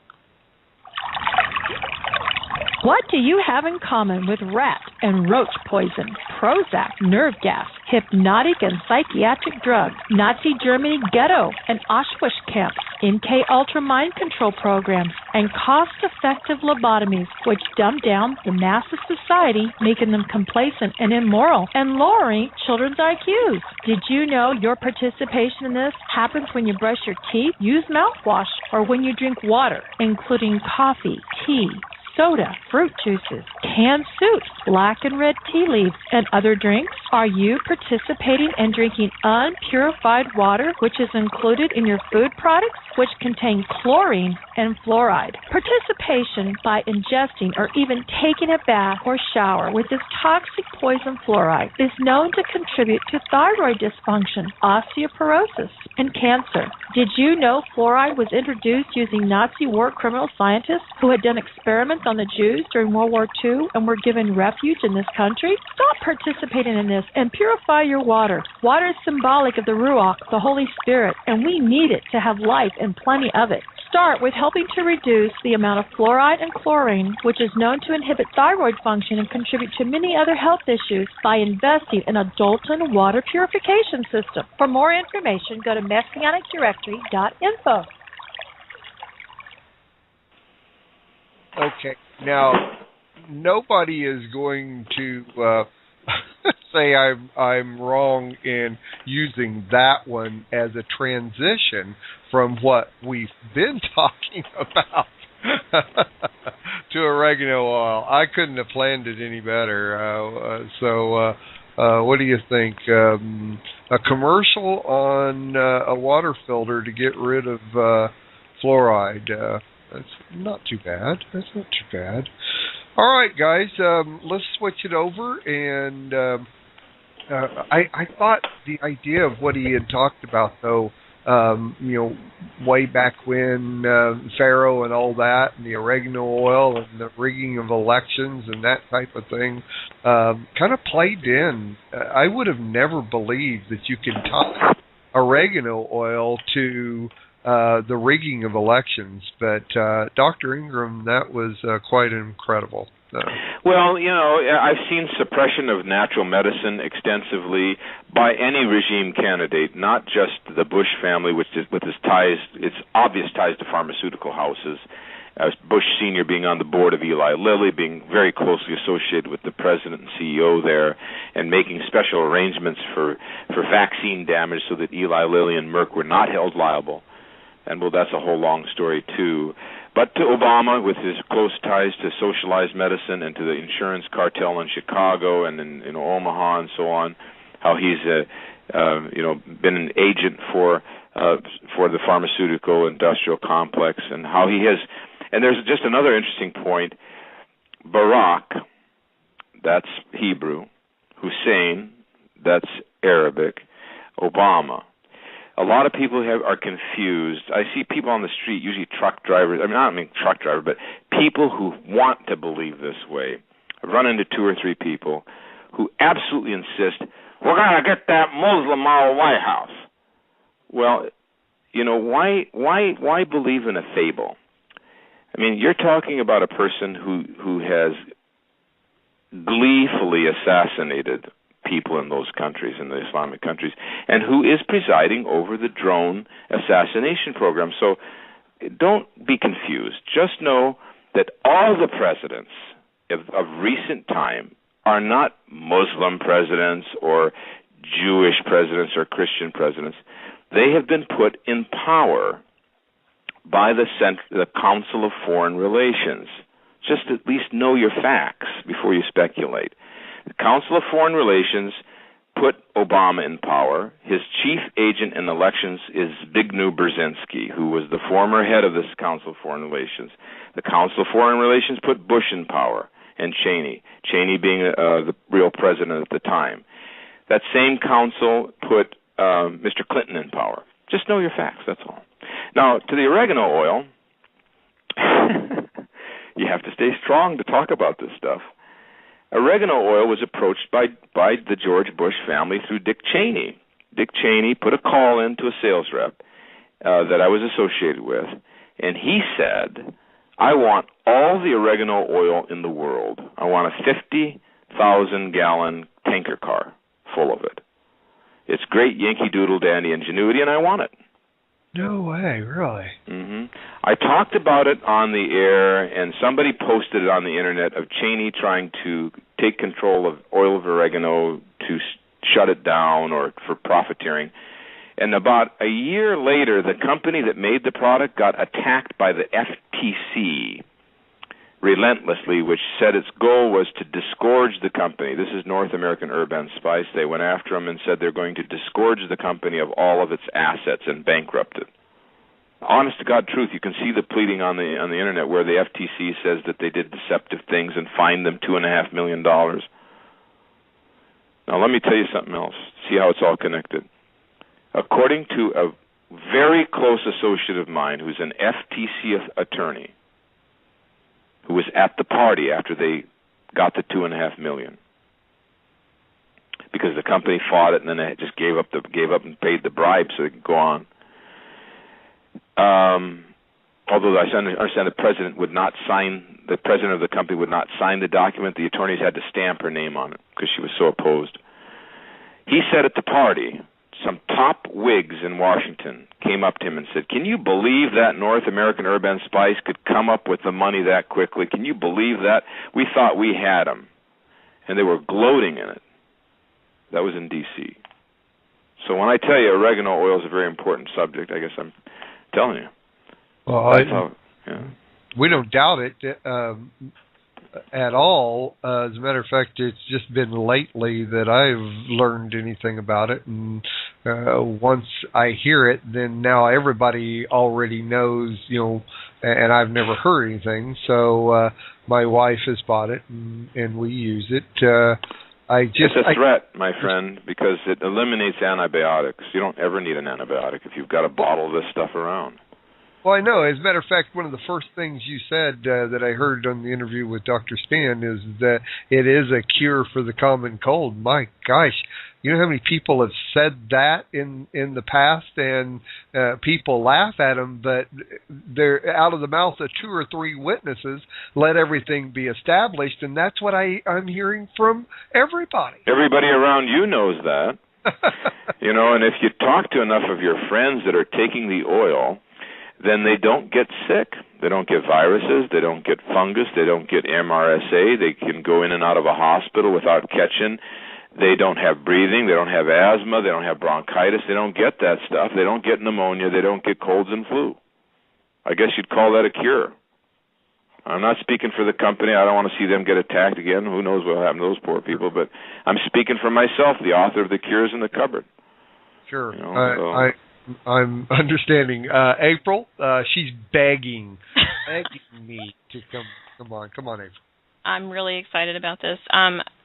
What do you have in common with rat and roach poison, Prozac, nerve gas, hypnotic and psychiatric drugs, Nazi Germany ghetto and Auschwitz camps, MK Ultra mind control programs, and cost-effective lobotomies, which dumb down the mass of society, making them complacent and immoral and lowering children's IQs? Did you know your participation in this happens when you brush your teeth, use mouthwash, or when you drink water, including coffee, tea, soda, fruit juices, canned soups, black and red tea leaves, and other drinks? Are you participating in drinking unpurified water, which is included in your food products, which contain chlorine and fluoride? Participation by ingesting or even taking a bath or shower with this toxic poison fluoride is known to contribute to thyroid dysfunction, osteoporosis, and cancer. Did you know fluoride was introduced using Nazi war criminal scientists who had done experiments on the Jews during World War II and were given refuge in this country? Stop participating in this and purify your water. Water is symbolic of the Ruach, the Holy Spirit, and we need it to have life and plenty of it. Start with helping to reduce the amount of fluoride and chlorine, which is known to inhibit thyroid function and contribute to many other health issues, by investing in a Dalton water purification system. For more information, go to messianicdirectory.info. Okay, now nobody is going to say I'm wrong in using that one as a transition from what we've been talking about to oregano oil. I couldn't have planned it any better. So what do you think? A commercial on a water filter to get rid of fluoride. That's not too bad. All right, guys, let's switch it over. And I thought the idea of what he had talked about, though, way back when Pharaoh and all that, and the oregano oil and the rigging of elections and that type of thing, kind of played in. I would have never believed that you could tie oregano oil to the rigging of elections, but Dr. Ingram, that was quite incredible. Well, I've seen suppression of natural medicine extensively by any regime candidate, not just the Bush family, with its ties, its obvious ties to pharmaceutical houses. Bush Sr. being on the board of Eli Lilly, being very closely associated with the president and CEO there, and making special arrangements for vaccine damage so that Eli Lilly and Merck were not held liable. And, well, that's a whole long story, too. But to Obama, with his close ties to socialized medicine and to the insurance cartel in Chicago and in Omaha and so on, how he's been an agent for the pharmaceutical industrial complex, and how he has. And there's just another interesting point. Barack, that's Hebrew. Hussein, that's Arabic. Obama. A lot of people are confused. I see people on the street, usually truck drivers. I don't mean truck drivers, but people who want to believe this way. I've run into 2 or 3 people who absolutely insist, we're going to get that Muslim out of the White House. Well, why believe in a fable? I mean, you're talking about a person who has gleefully assassinated people in those countries, in the Islamic countries, and who is presiding over the drone assassination program. So don't be confused. Just know that all the presidents of recent time are not Muslim presidents or Jewish presidents or Christian presidents. They have been put in power by the Council of Foreign Relations. Just at least know your facts before you speculate. The Council of Foreign Relations put Obama in power. His chief agent in elections is Zbigniew Brzezinski, who was the former head of this Council of Foreign Relations. The Council of Foreign Relations put Bush in power, and Cheney being the real president at the time. That same council put Mr. Clinton in power. Just know your facts, that's all. Now, to the oregano oil, you have to stay strong to talk about this stuff. Oregano oil was approached by the George Bush family through Dick Cheney. Dick Cheney put a call in to a sales rep that I was associated with, and he said, I want all the oregano oil in the world. I want a 50,000-gallon tanker car full of it. It's great Yankee Doodle Dandy ingenuity, and I want it. No way, really? Mm-hmm. I talked about it on the air, and somebody posted it on the internet of Cheney trying to take control of oil of oregano to shut it down or for profiteering. And about a year later, the company that made the product got attacked by the FTC relentlessly, which said its goal was to disgorge the company. This is North American Herb and Spice. They went after them and said they're going to disgorge the company of all of its assets and bankrupt it. Honest to God truth, you can see the pleading on the internet where the FTC says that they did deceptive things and fined them $2.5 million. Now let me tell you something else. See how it's all connected. According to a very close associate of mine who's an FTC attorney, who was at the party after they got the $2.5 million, because the company fought it and then they just gave up and paid the bribe so they could go on. Although I understand the president of the company would not sign the document, the attorneys had to stamp her name on it because she was so opposed. He said at the party, some top wigs in Washington came up to him and said, can you believe that North American Herb and Spice could come up with the money that quickly? Can you believe that? We thought we had them. And they were gloating in it. That was in D.C. So when I tell you oregano oil is a very important subject, I guess I'm telling you. Well, we don't doubt it at all. As a matter of fact, it's just been lately that I've learned anything about it, and once I hear it, then now everybody already knows, and I've never heard anything. So my wife has bought it, and we use it. It's a threat, my friend, because it eliminates antibiotics. You don't ever need an antibiotic if you've got a bottle of this stuff around. Well, I know. As a matter of fact, one of the first things you said that I heard on the interview with Dr. Span is that it is a cure for the common cold. My gosh, you know how many people have said that in the past, and people laugh at them, but they're out of the mouth of 2 or 3 witnesses, let everything be established, and that's what I'm hearing from everybody. Everybody around you knows that. And if you talk to enough of your friends that are taking the oil, then they don't get sick. They don't get viruses. They don't get fungus. They don't get MRSA. They can go in and out of a hospital without catching. They don't have breathing. They don't have asthma. They don't have bronchitis. They don't get that stuff. They don't get pneumonia. They don't get colds and flu. I guess you'd call that a cure. I'm not speaking for the company. I don't want to see them get attacked again. Who knows what will happen to those poor people. But I'm speaking for myself, the author of The Cures in the Cupboard. Sure. I'm understanding. April, she's begging me to come on, April. I'm really excited about this.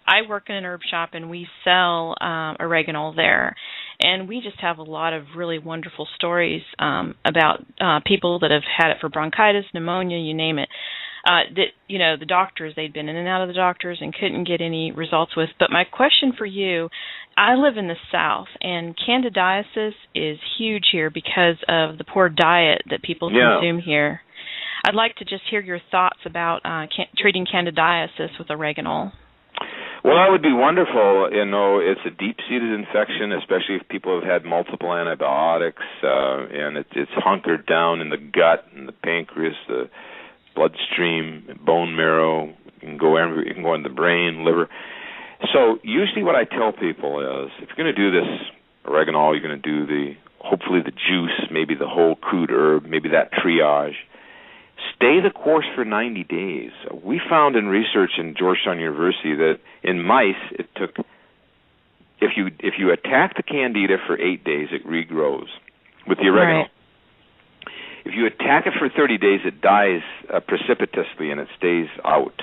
I work in an herb shop, and we sell oregano there. And we just have a lot of really wonderful stories about people that have had it for bronchitis, pneumonia, you name it. The doctors, they'd been in and out of the doctors and couldn't get any results with. But my question for you, I live in the South, and candidiasis is huge here because of the poor diet that people consume here. I'd like to just hear your thoughts about treating candidiasis with oregano. Well, that would be wonderful. It's a deep-seated infection, especially if people have had multiple antibiotics, and it's hunkered down in the gut and the pancreas, the bloodstream, bone marrow. It can go in the brain, liver. So usually what I tell people is, if you're going to do this oregano, you're going to do hopefully the juice, maybe the whole crude herb, maybe that triage. Stay the course for 90 days. We found in research in Georgetown University that in mice, it took, if you attack the candida for 8 days, it regrows with the oregano. Right. If you attack it for 30 days, it dies precipitously and it stays out,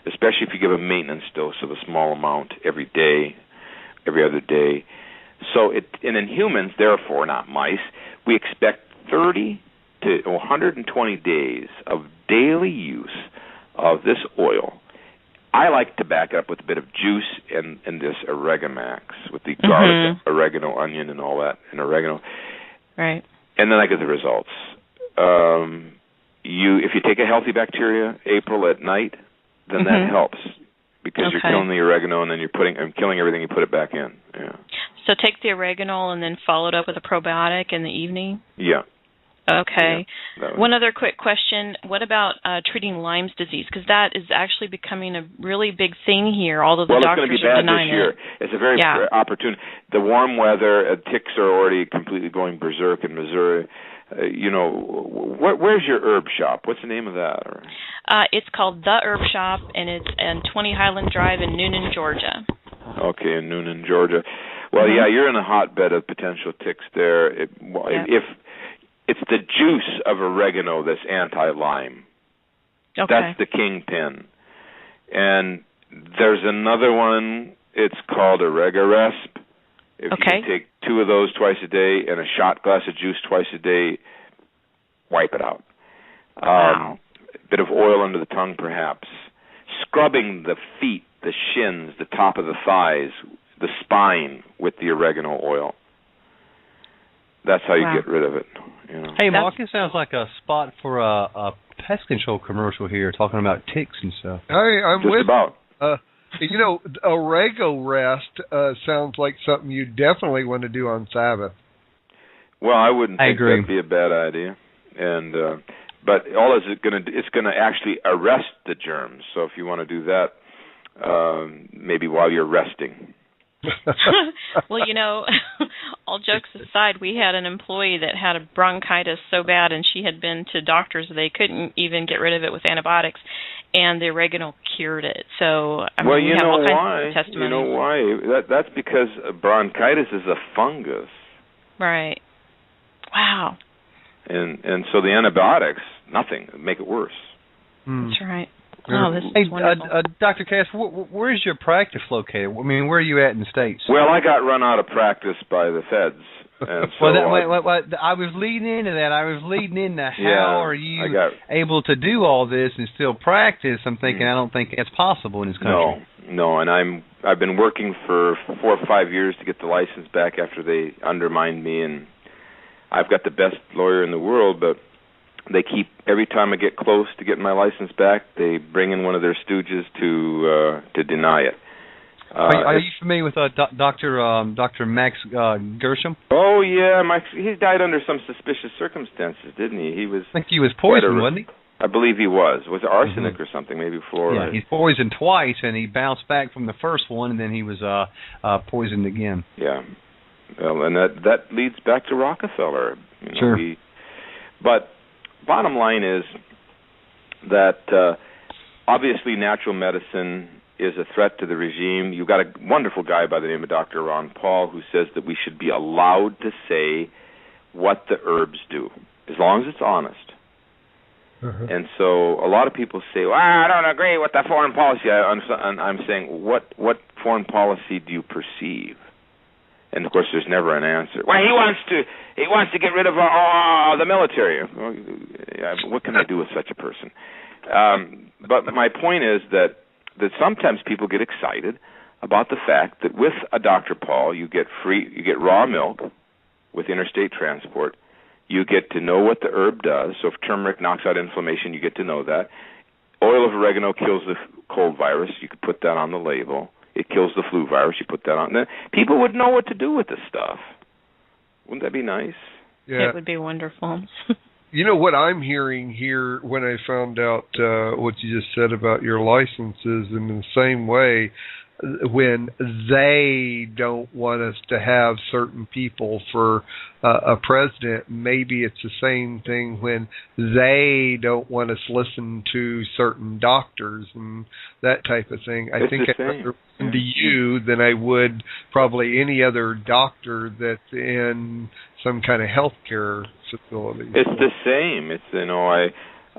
especially if you give a maintenance dose of a small amount every day, every other day. So and in humans, therefore, not mice, we expect 30 to 120 days of daily use of this oil. I like to back up with a bit of juice and this Oregamax with the garlic, oregano, onion, and all that, and oregano. Right. And then I get the results. If you take a healthy bacteria, April, at night, then that helps because you're killing the oregano and then you're killing everything, you put it back in. Yeah. So take the oregano and then follow it up with a probiotic in the evening? Yeah. Okay. Yeah, one other quick question. What about treating Lyme's disease? Because that is actually becoming a really big thing here, although the doctors are denying it. Well, it's going to be bad this year. It's a very opportune. The warm weather, ticks are already completely going berserk in Missouri. Where's your herb shop? What's the name of that? It's called The Herb Shop, and it's on 20 Highland Drive in Noonan, Georgia. Okay, in Noonan, Georgia. Well, yeah, you're in a hotbed of potential ticks there. If it's the juice of oregano that's anti-Lyme. Okay. That's the kingpin. And there's another one, it's called Oregaresp. If you can take 2 of those twice a day and a shot glass of juice twice a day, wipe it out. Wow. A bit of oil under the tongue, perhaps. Scrubbing the feet, the shins, the top of the thighs, the spine with the oregano oil. That's how you get rid of it. Hey, Mark, it sounds like a spot for a pest control commercial here, talking about ticks and stuff. I'm Just with about. Orego rest sounds like something you definitely want to do on Sabbath. Well, I wouldn't think that'd be a bad idea. And but all is it going to? It's going to actually arrest the germs. So if you want to do that, maybe while you're resting. Well, all jokes aside, we had an employee that had a bronchitis so bad, and she had been to doctors, they couldn't even get rid of it with antibiotics, and the oregano cured it. So, we have all kinds of testimonies. You know why? That's because bronchitis is a fungus. Right. Wow. And so the antibiotics, nothing, make it worse. That's right. Oh, this is wonderful. Dr. Cass, where's your practice located? I mean, where are you at in the States? Well, I got run out of practice by the feds. And so I was leading into that. I was leading into how are you able to do all this and still practice? I'm thinking I don't think it's possible in this country. No, and I've been working for 4 or 5 years to get the license back after they undermined me, and I've got the best lawyer in the world, but they keep, every time I get close to getting my license back, they bring in one of their stooges to deny it. Are you familiar with Dr. Max Gershom? Oh yeah, he died under some suspicious circumstances, didn't he? I think he was poisoned, wasn't he? I believe he was. Was it arsenic or something? Maybe fluoride. Yeah, he's poisoned twice, and he bounced back from the first one, and then he was poisoned again. Yeah. Well, and that leads back to Rockefeller. Sure. But bottom line is that obviously natural medicine is a threat to the regime. You've got a wonderful guy by the name of Dr. Ron Paul who says that we should be allowed to say what the herbs do, as long as it's honest. And so a lot of people say, well, I don't agree with the foreign policy. I'm saying, what foreign policy do you perceive? And of course, there's never an answer. Well, he wants to get rid of the military. Well, what can I do with such a person? But my point is that sometimes people get excited about the fact that with a Dr. Paul, you get raw milk with interstate transport. You get to know what the herb does. So if turmeric knocks out inflammation, you get to know that. Oil of oregano kills the cold virus. You could put that on the label. It kills the flu virus. You put that on. Then people would know what to do with this stuff. Wouldn't that be nice? Yeah. It would be wonderful. You know what I'm hearing here when I found out what you just said about your licenses, in the same way, when they don't want us to have certain people for a president, maybe it's the same thing when they don't want us listen to certain doctors and that type of thing. I think I'd rather listen to you than I would probably any other doctor that's in some kind of healthcare facility. It's the same.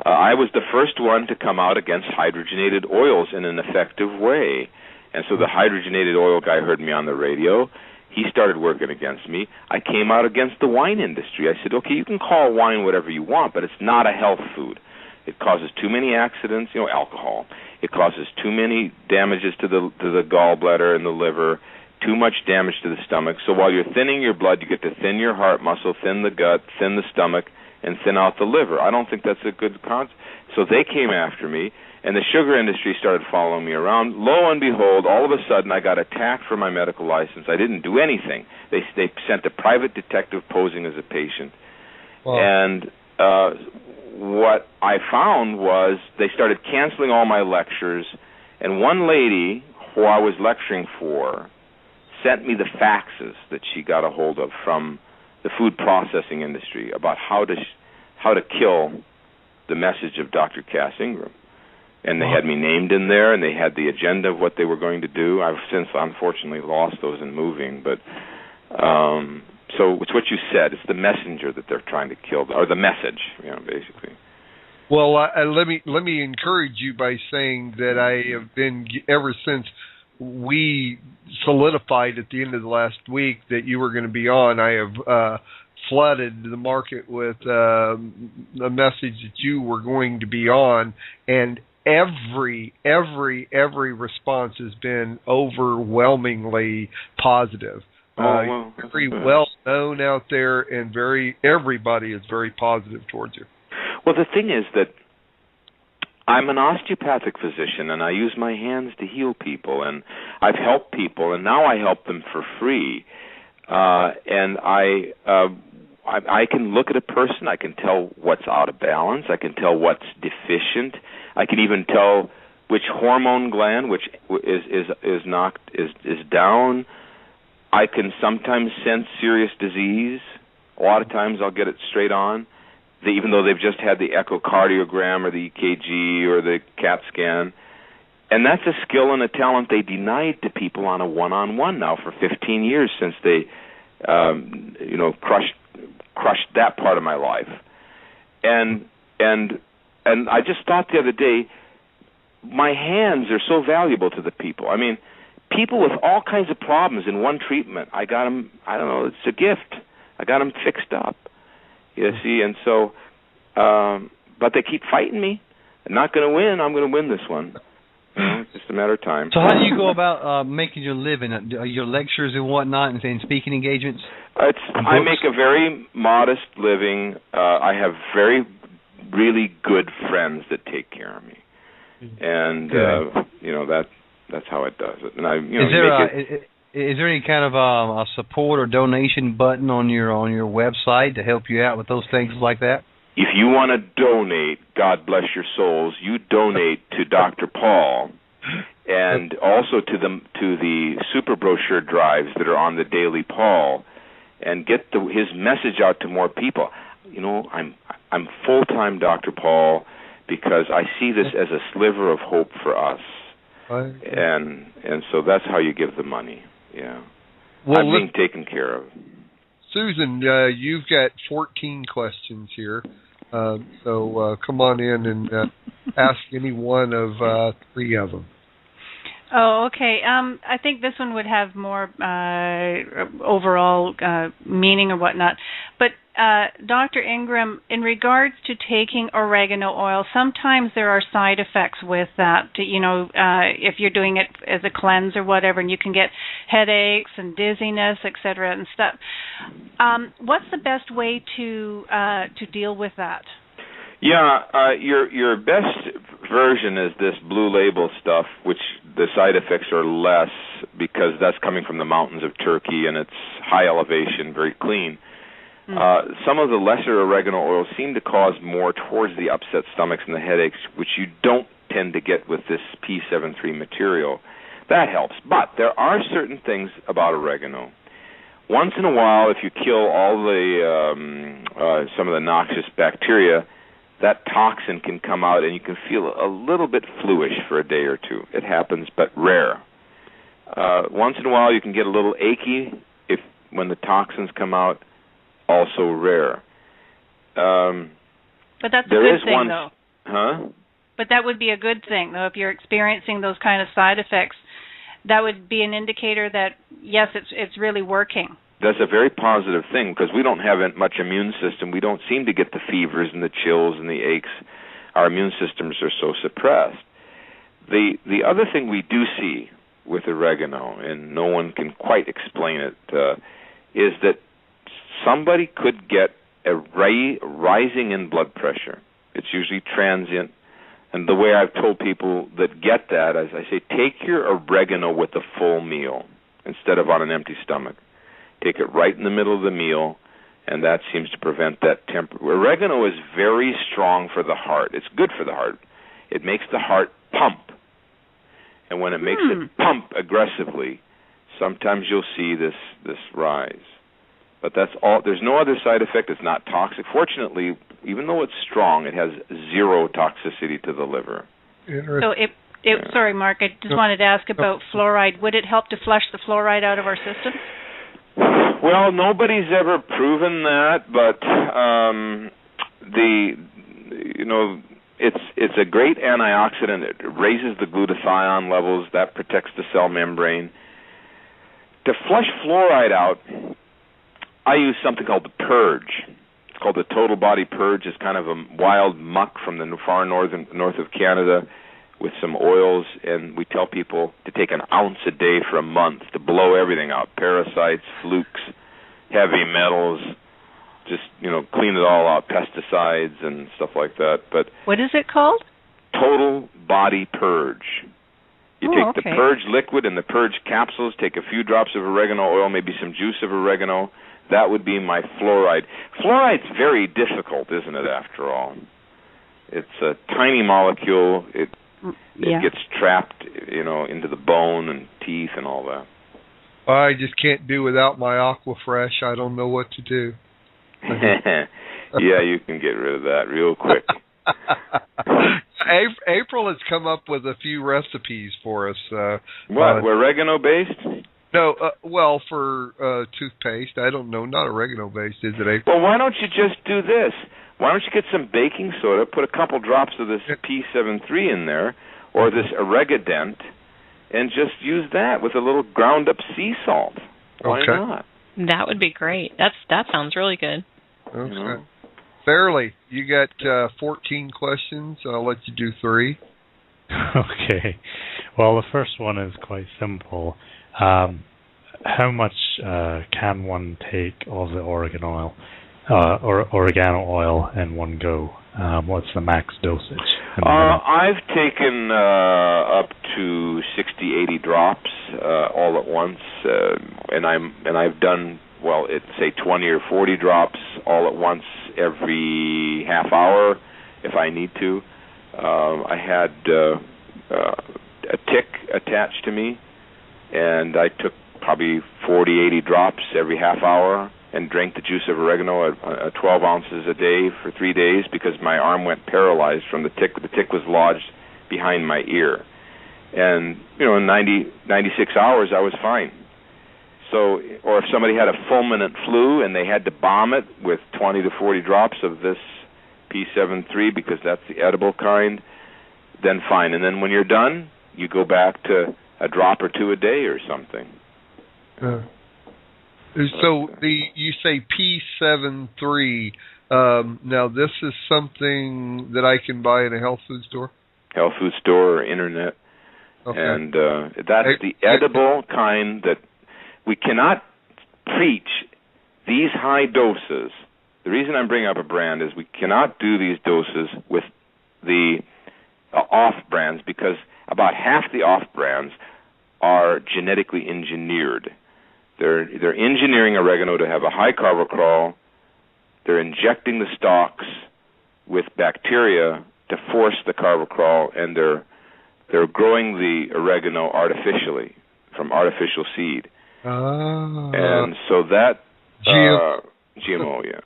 I was the first one to come out against hydrogenated oils in an effective way. And so the hydrogenated oil guy heard me on the radio. He started working against me. I came out against the wine industry. I said, okay, you can call wine whatever you want, but it's not a health food. It causes too many accidents, alcohol. It causes too many damages to the gallbladder and the liver, too much damage to the stomach. So while you're thinning your blood, you get to thin your heart muscle, thin the gut, thin the stomach, and thin out the liver. I don't think that's a good concept. So they came after me. And the sugar industry started following me around. Lo and behold, all of a sudden I got attacked for my medical license. I didn't do anything. They sent a private detective posing as a patient. Wow. And what I found was they started canceling all my lectures. And one lady who I was lecturing for sent me the faxes that she got a hold of from the food processing industry about how to kill the message of Dr. Cass Ingram. And they had me named in there, and they had the agenda of what they were going to do. I've since, unfortunately, lost those in moving. But so it's what you said. It's the messenger that they're trying to kill, or the message, basically. Well, let me encourage you by saying that I have been, ever since we solidified at the end of the last week that you were going to be on, I have flooded the market with a message that you were going to be on, and every response has been overwhelmingly positive. Very well known out there, and everybody is very positive towards you. Well, the thing is that I'm an osteopathic physician, and I use my hands to heal people, and I've helped people, and now I help them for free. And I can look at a person. I can tell what's out of balance. I can tell what's deficient. I can even tell which hormone gland which is down. I can sometimes sense serious disease. A lot of times I'll get it straight on, even though they've just had the echocardiogram or the EKG or the CAT scan. And that's a skill and a talent they denied to people on a one-on-one now for 15 years since they, crushed that part of my life. And I just thought the other day, my hands are so valuable to the people. I mean, people with all kinds of problems in one treatment, I got them, it's a gift. I got them fixed up. You see, and so, but they keep fighting me. I'm not going to win. I'm going to win this one. It's just a matter of time. So how do you go about making your living? Your lectures and whatnot and speaking engagements? I make a very modest living. I have really good friends that take care of me. And, that's how it does it. And is there any kind of a support or donation button on your website to help you out with those things like that? If you want to donate, God bless your souls, you donate to Dr. Paul, and also to the super brochure drives that are on the Daily Paul, and get his message out to more people. I'm full-time Dr. Paul because I see this as a sliver of hope for us, and so that's how you give the money. Yeah, well, I'm being taken care of. Susan, you've got 14 questions here. So come on in and ask any one of 3 of them. Oh, okay. I think this one would have more overall meaning or whatnot. But Dr. Ingram, in regards to taking oregano oil, sometimes there are side effects with that. You know, if you're doing it as a cleanse or whatever, and you can get headaches and dizziness, etc. and stuff. What's the best way to deal with that? Yeah, your best version is this blue label stuff, which the side effects are less because that's coming from the mountains of Turkey and it's high elevation, very clean. Some of the lesser oregano oils seem to cause more towards the upset stomachs and the headaches, which you don't tend to get with this P73 material. That helps. But there are certain things about oregano. Once in a while, if you kill all the some of the noxious bacteria, that toxin can come out and you can feel a little bit fluish for a day or two. It happens, but rare. Once in a while, you can get a little achy when the toxins come out. Also rare. But that's a good thing, though. Huh? But that would be a good thing, though, if you're experiencing those kind of side effects. That would be an indicator that, yes, it's really working. That's a very positive thing because we don't have much immune system. We don't seem to get the fevers and the chills and the aches. Our immune systems are so suppressed. The other thing we do see with oregano, and no one can quite explain it, is that somebody could get a rising in blood pressure. It's usually transient. And the way I've told people that get that is I say, take your oregano with a full meal instead of on an empty stomach. Take it right in the middle of the meal, and that seems to prevent that Oregano is very strong for the heart. It's good for the heart. It makes the heart pump. And when it makes it pump aggressively, sometimes you'll see this rise. But that's all. There's no other side effect. It's not toxic. Fortunately, even though it's strong, it has zero toxicity to the liver. So sorry, Mark, I just wanted to ask about fluoride. Would it help to flush the fluoride out of our system? Well, nobody's ever proven that, but it's a great antioxidant. It raises the glutathione levels. That protects the cell membrane. To flush fluoride out, I use something called the Purge. It's called the Total Body Purge. It's kind of a wild muck from the far north of Canada with some oils, and we tell people to take an ounce a day for a month to blow everything out, parasites, flukes, heavy metals, just, clean it all out, pesticides and stuff like that. But what is it called? Total Body Purge. You take the Purge liquid and the Purge capsules, take a few drops of oregano oil, maybe some juice of oregano. That would be my fluoride. Fluoride's very difficult, isn't it, after all? It's a tiny molecule. It gets trapped, into the bone and teeth and all that. I just can't do without my Aquafresh. I don't know what to do. Yeah, you can get rid of that real quick. April has come up with a few recipes for us. What, oregano-based? No, for toothpaste. I don't know, not oregano-based, is it, April? Well, why don't you just do this? Why don't you get some baking soda, put a couple drops of this P73 in there, or this Oregadent, and just use that with a little ground-up sea salt. Why not? That would be great. That sounds really good. Okay. Fairly, you got 14 questions. I'll let you do 3. Okay. Well, the first one is quite simple. How much can one take of the oregano oil in one go? What's the max dosage? I've taken up to 60, 80 drops all at once, and I've done say 20 or 40 drops all at once every half hour if I need to. I had a tick attached to me, and I took probably 40, 80 drops every half hour and drank the juice of oregano at 12 ounces a day for 3 days because my arm went paralyzed from the tick. The tick was lodged behind my ear. And, in 96 hours, I was fine. So, or if somebody had a fulminant flu and they had to bomb it with 20 to 40 drops of this P73 because that's the edible kind, then fine. And then when you're done, you go back to a drop or two a day or something. So you say P73. Now this is something that I can buy in a health food store? Health food store or internet. Okay. And that's the edible kind that we cannot preach these high doses. The reason I'm bringing up a brand is we cannot do these doses with the off brands because about half the off brands are genetically engineered. They're engineering oregano to have a high carvocrol. They're injecting the stalks with bacteria to force the carvocrol, and they're growing the oregano artificially from artificial seed. And so that GMO, yeah.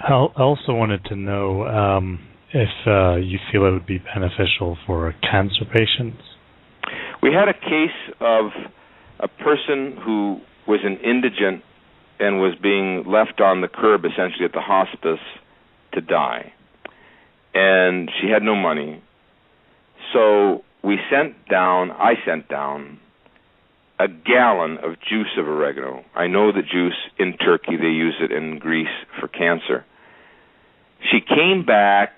I also wanted to know if you feel it would be beneficial for cancer patients. We had a case of a person who was an indigent and was being left on the curb, essentially at the hospice, to die. And she had no money. So I sent down a gallon of juice of oregano. I know the juice in Turkey, they use it in Greece for cancer. She came back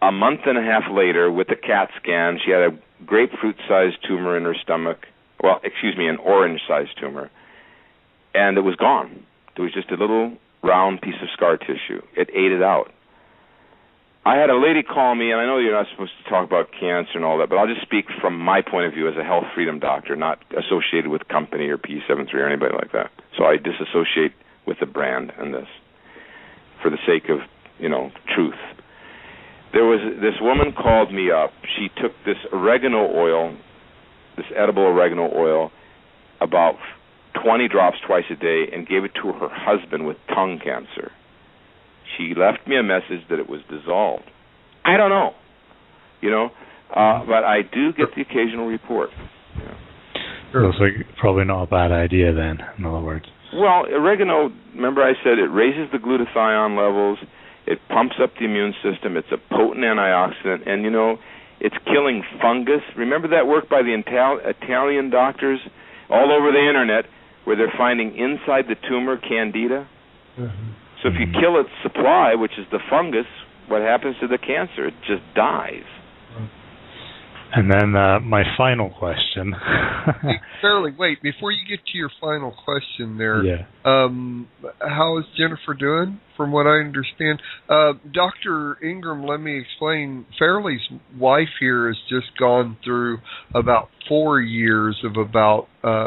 a month and a half later with a CAT scan. She had a grapefruit-sized tumor in her stomach. Well, an orange-sized tumor. And it was gone. There was just a little round piece of scar tissue. It ate it out. I had a lady call me, and I know you're not supposed to talk about cancer and all that, but I'll just speak from my point of view as a health freedom doctor, not associated with company or P73 or anybody like that. So I disassociate with the brand and this for the sake of, truth. There was this woman called me up. She took this oregano oil, this edible oregano oil, about 20 drops twice a day, and gave it to her husband with tongue cancer. She left me a message that it was dissolved. I don't know, but I do get the occasional report. Yeah. Looks like probably not a bad idea then, in other words. Well, oregano, remember I said it raises the glutathione levels, it pumps up the immune system, it's a potent antioxidant, and, it's killing fungus. Remember that work by the Italian doctors all over the Internet where they're finding inside the tumor candida? Mm-hmm. So if you kill its supply, which is the fungus, what happens to the cancer? It just dies. And then my final question. Fairly, wait, before you get to your final question there, yeah. How is Jennifer doing, from what I understand? Dr. Ingram, let me explain. Fairley's wife here has just gone through about 4 years of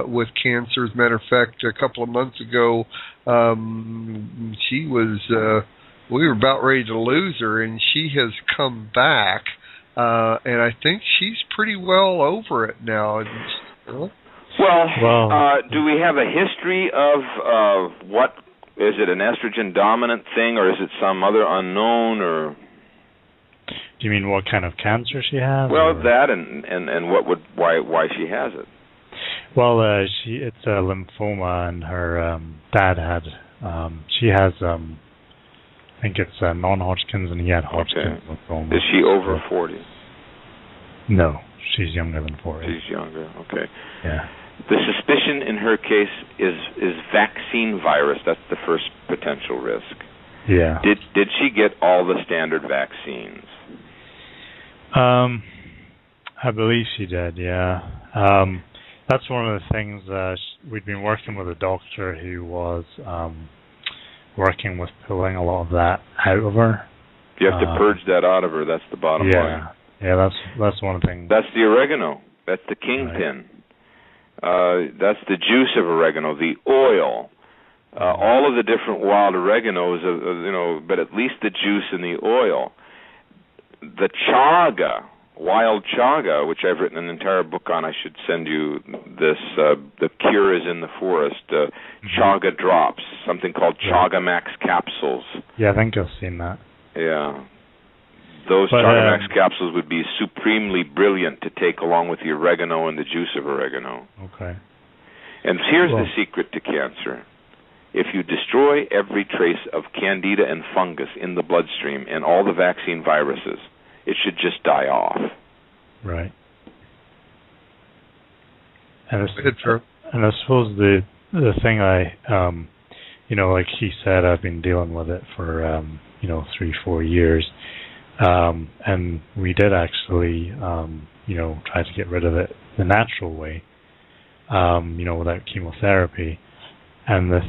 with cancer. As a matter of fact, a couple of months ago, she was, we were about ready to lose her, and she has come back. And I think she's pretty well over it now. Well, do we have a history of what, is it an estrogen dominant thing, or is it some other unknown, or? Do you mean what kind of cancer she has? Well, or? That and why she has it. Well, it's a lymphoma, and her dad had, she has, I think it's non-Hodgkin's, and he had Hodgkin's lymphoma. Is she over 40? No, she's younger than 40. She's younger, okay. Yeah. The suspicion in her case is vaccine virus. That's the first potential risk. Yeah. Did she get all the standard vaccines? I believe she did, yeah. That's one of the things we'd been working with a doctor who was working with pulling a lot of that out of her. You have to purge that out of her. That's the bottom line. Yeah, that's one thing. That's the oregano. That's the kingpin. Right. That's the juice of oregano, the oil. All of the different wild oreganos, but at least the juice and the oil. The chaga, wild chaga, which I've written an entire book on. I should send you this. The Cure is in the Forest. Chaga drops, something called Chaga Max capsules. Yeah, I think I've seen that. Yeah. Those Chaga Max capsules would be supremely brilliant to take along with the oregano and the juice of oregano. Okay. And here's the secret to cancer. if you destroy every trace of candida and fungus in the bloodstream and all the vaccine viruses, it should just die off. Right. And I suppose the thing like he said, I've been dealing with it for 3-4 years, and we did actually try to get rid of it the natural way, without chemotherapy. And the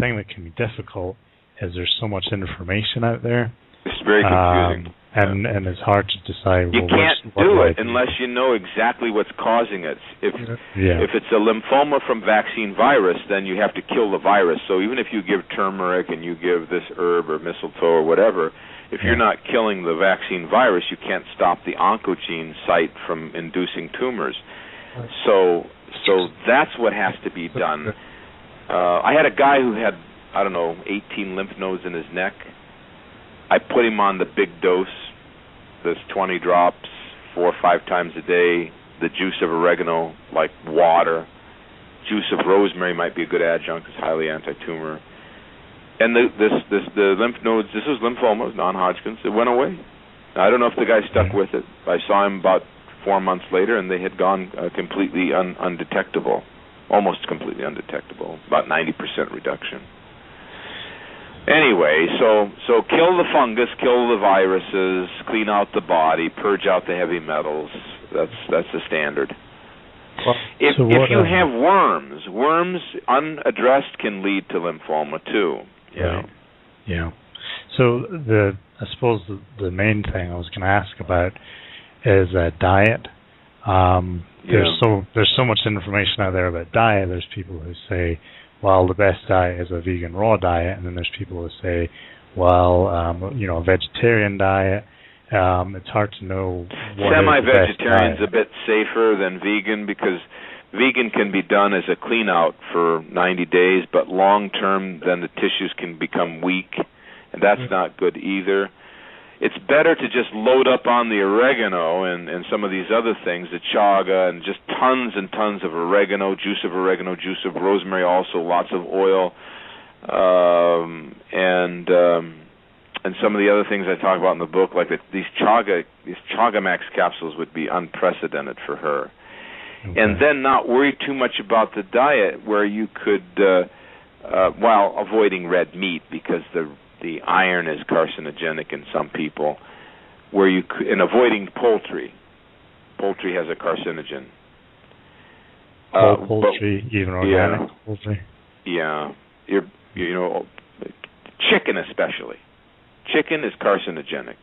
thing that can be difficult is there's so much information out there. It's very confusing. And it's hard to decide. You can't do it unless you know exactly what's causing it. If it's a lymphoma from vaccine virus, then you have to kill the virus. So even if you give turmeric and you give this herb or mistletoe or whatever, if you're not killing the vaccine virus, you can't stop the oncogene site from inducing tumors. So that's what has to be done. I had a guy who had, 18 lymph nodes in his neck. I put him on the big dose, this 20 drops, 4 or 5 times a day, the juice of oregano, like water. Juice of rosemary might be a good adjunct. It's highly anti-tumor. And the lymph nodes, this was lymphomas, non-Hodgkin's, it went away. I don't know if the guy stuck with it. I saw him about 4 months later, and they had gone completely undetectable, almost completely undetectable, about 90% reduction. Anyway, so kill the fungus, kill the viruses, clean out the body, purge out the heavy metals. That's the standard. Well, if you have worms unaddressed can lead to lymphoma too. Right. Yeah. So I suppose the main thing I was going to ask about is diet. There's so much information out there about diet. There's people who say, well, the best diet is a vegan raw diet, and then there's people who say, well, a vegetarian diet. It's hard to know what Semi-vegetarian's a bit safer than vegan because vegan can be done as a clean out for 90 days, but long term then the tissues can become weak, and that's not good either. It's better to just load up on the oregano and some of these other things, the chaga, and just tons and tons of oregano, juice of rosemary, also lots of oil, and some of the other things I talk about in the book, like these chaga max capsules would be unprecedented for her. Okay. And then not worry too much about the diet, where you could, while avoiding red meat because the iron is carcinogenic in some people, and avoiding poultry. Poultry has a carcinogen. Poultry, even organic poultry. Yeah, chicken especially. Chicken is carcinogenic.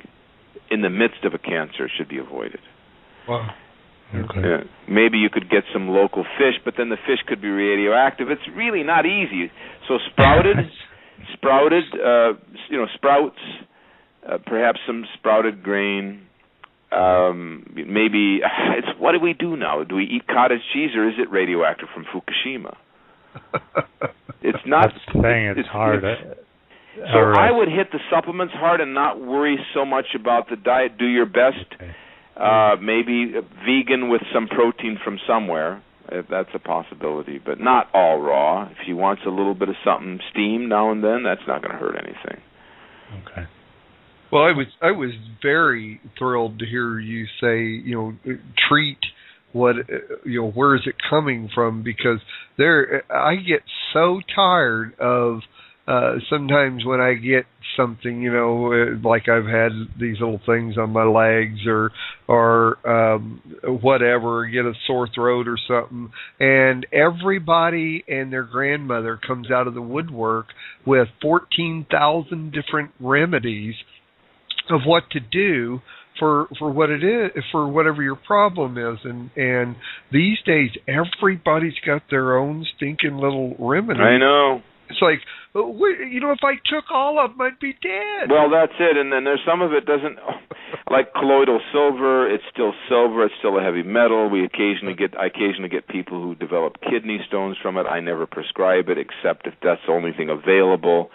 In the midst of a cancer, it should be avoided. Wow. Okay. Yeah. Maybe you could get some local fish, but then the fish could be radioactive. It's really not easy. So sprouts, perhaps some sprouted grain. Maybe what do we do now? Do we eat cottage cheese, or is it radioactive from Fukushima? It's not. That's the thing. It's hard. So I would hit the supplements hard and not worry so much about the diet. Do your best. Okay. Maybe vegan with some protein from somewhere. That's a possibility, but not all raw. If he wants a little bit of something steamed now and then, that's not going to hurt anything. Okay. Well, I was very thrilled to hear you say, treat what, where is it coming from? Because I get so tired of sometimes when I get something, like I've had these little things on my legs or whatever, get a sore throat or something, and everybody and their grandmother comes out of the woodwork with 14,000 different remedies of what to do for what it is, for whatever your problem is, and these days everybody's got their own stinking little remedy. I know. It's like, if I took all of them, I'd be dead. Well, that's it. And then there's some of it doesn't, like colloidal silver. It's still silver. It's still a heavy metal. I occasionally get people who develop kidney stones from it. I never prescribe it, except if that's the only thing available.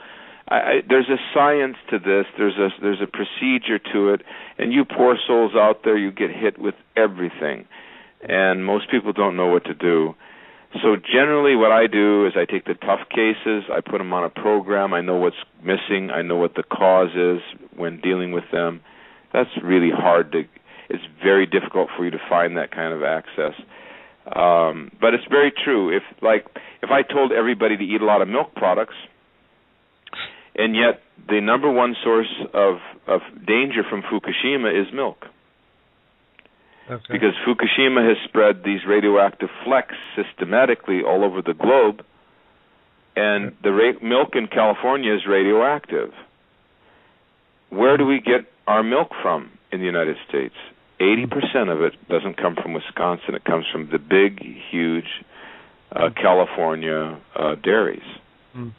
There's a science to this. There's a procedure to it. And you poor souls out there, you get hit with everything, and most people don't know what to do. So generally what I do is I take the tough cases, I put them on a program, I know what's missing, I know what the cause is when dealing with them. That's really hard to, it's very difficult for you to find that kind of access. But it's very true. If I told everybody to eat a lot of milk products, and yet the number one source of danger from Fukushima is milk. Okay. Because Fukushima has spread these radioactive flecks systematically all over the globe, and the milk in California is radioactive. Where do we get our milk from in the United States? 80% of it doesn't come from Wisconsin. It comes from the big, huge California dairies. Mm.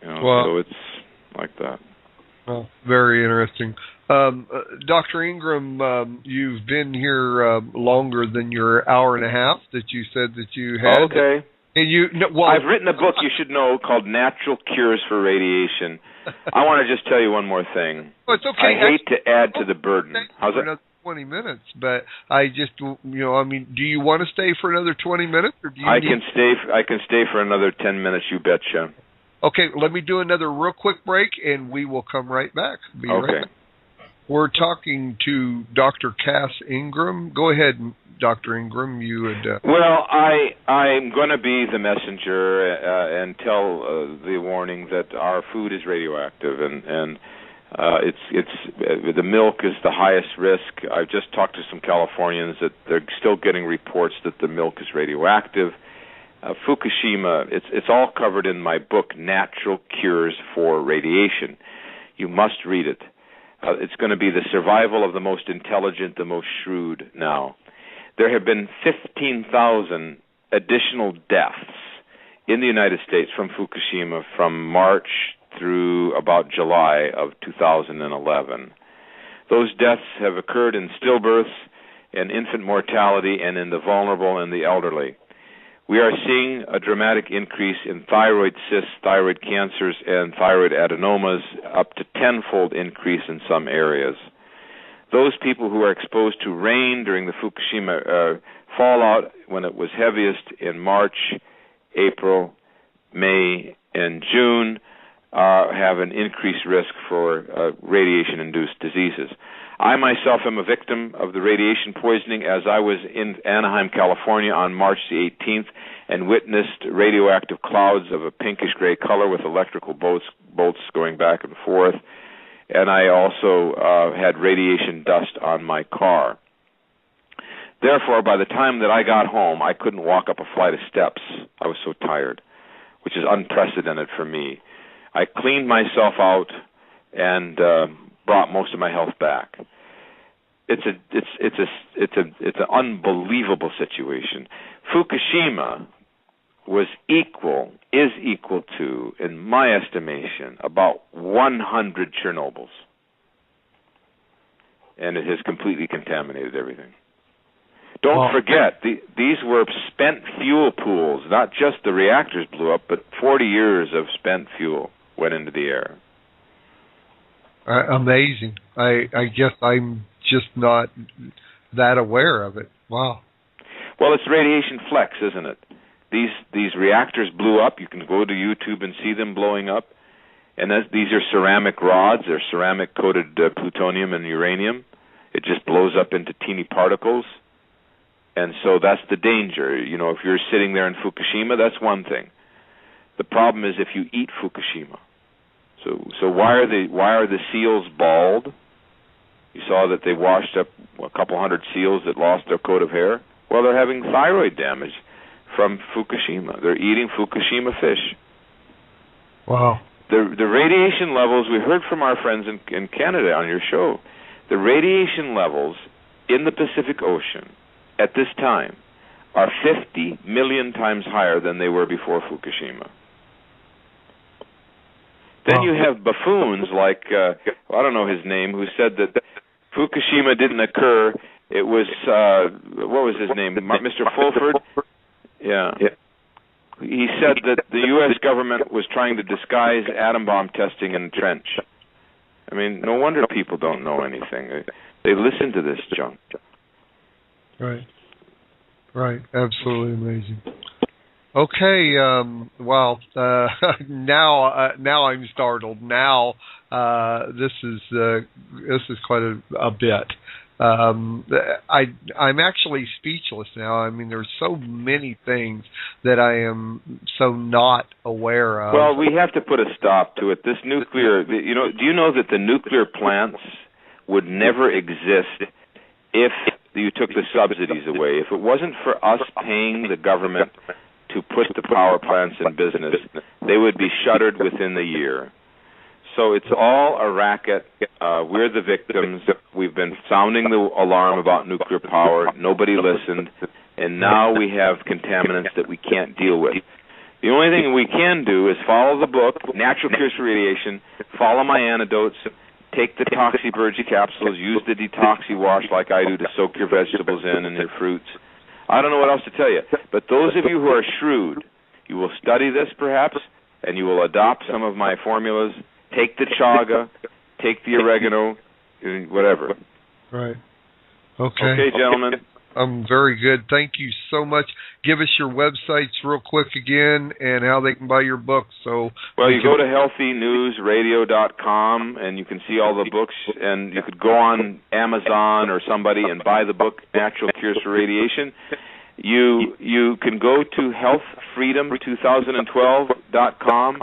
So it's like that. Well, very interesting. Dr. Ingram, you've been here longer than your hour and a half that you said that you had. Okay. And I've written a book you should know called Natural Cures for Radiation. I want to just tell you one more thing. Oh, it's okay. I hate to add to the burden. How's it? Another 20 minutes, but I just, do you want to stay for another 20 minutes? Or do you I can stay for another 10 minutes, you betcha. Okay, let me do another real quick break, and we will come right back. Right back. We're talking to Dr. Cass Ingram. Go ahead, Dr. Ingram. You would. Well, I'm going to be the messenger and tell the warning that our food is radioactive, and it's the milk is the highest risk. I've just talked to some Californians that they're still getting reports that the milk is radioactive. Fukushima, it's all covered in my book, Natural Cures for Radiation. You must read it. It's going to be the survival of the most intelligent, the most shrewd now. There have been 15,000 additional deaths in the United States from Fukushima from March through about July of 2011. Those deaths have occurred in stillbirths and infant mortality and in the vulnerable and the elderly. We are seeing a dramatic increase in thyroid cysts, thyroid cancers, and thyroid adenomas, up to 10-fold increase in some areas. Those people who are exposed to rain during the Fukushima fallout when it was heaviest in March, April, May, and June have an increased risk for radiation-induced diseases. I myself am a victim of the radiation poisoning as I was in Anaheim, California on March the 18th and witnessed radioactive clouds of a pinkish-gray color with electrical bolts going back and forth. And I also had radiation dust on my car. Therefore, by the time that I got home, I couldn't walk up a flight of steps. I was so tired, which is unprecedented for me. I cleaned myself out and brought most of my health back. It's an unbelievable situation. Fukushima is equal to, in my estimation, about 100 Chernobyls, and it has completely contaminated everything. Don't forget, these were spent fuel pools. Not just the reactors blew up, but 40 years of spent fuel went into the air. Amazing. I guess I'm just not that aware of it. Wow. Well, it's radiation flecks, isn't it? These reactors blew up. You can go to YouTube and see them blowing up. And these are ceramic rods. They're ceramic-coated plutonium and uranium. It just blows up into teeny particles. And so that's the danger. If you're sitting there in Fukushima, that's one thing. The problem is if you eat Fukushima. So why are the seals bald? You saw that they washed up a couple hundred seals that lost their coat of hair. Well, they're having thyroid damage from Fukushima. They're eating Fukushima fish. Wow. The radiation levels, we heard from our friends in Canada on your show, the radiation levels in the Pacific Ocean at this time are 50 million times higher than they were before Fukushima. Then you have buffoons like, I don't know his name, who said that Fukushima didn't occur. It was, what was his name, Mr. Fulford? Yeah. He said that the U.S. government was trying to disguise atom bomb testing in the trench. I mean, no wonder people don't know anything. They listen to this junk. Right. Absolutely amazing. Okay. Well, now I'm startled. Now this is quite a bit. I'm actually speechless now. I mean, there's so many things that I am so not aware of. Well, we have to put a stop to it. This nuclear, do you know that the nuclear plants would never exist if you took the subsidies away? If it wasn't for us paying the government to put the power plants in business, they would be shuttered within the year. So it's all a racket. We're the victims. We've been sounding the alarm about nuclear power. Nobody listened. And now we have contaminants that we can't deal with. The only thing we can do is follow the book, Natural Cures for Radiation, follow my antidotes, take the Purge capsules, use the Detoxy Wash like I do to soak your vegetables in and your fruits. I don't know what else to tell you. But those of you who are shrewd, you will study this perhaps, and you will adopt some of my formulas. Take the chaga, take the oregano, whatever. Right. Okay. Okay, gentlemen. Very good. Thank you so much. Give us your websites real quick again and how they can buy your books. So, well, you go to healthynewsradio.com and you can see all the books, and you could go on Amazon or somebody and buy the book Natural Cures for Radiation. You can go to healthfreedom2012.com.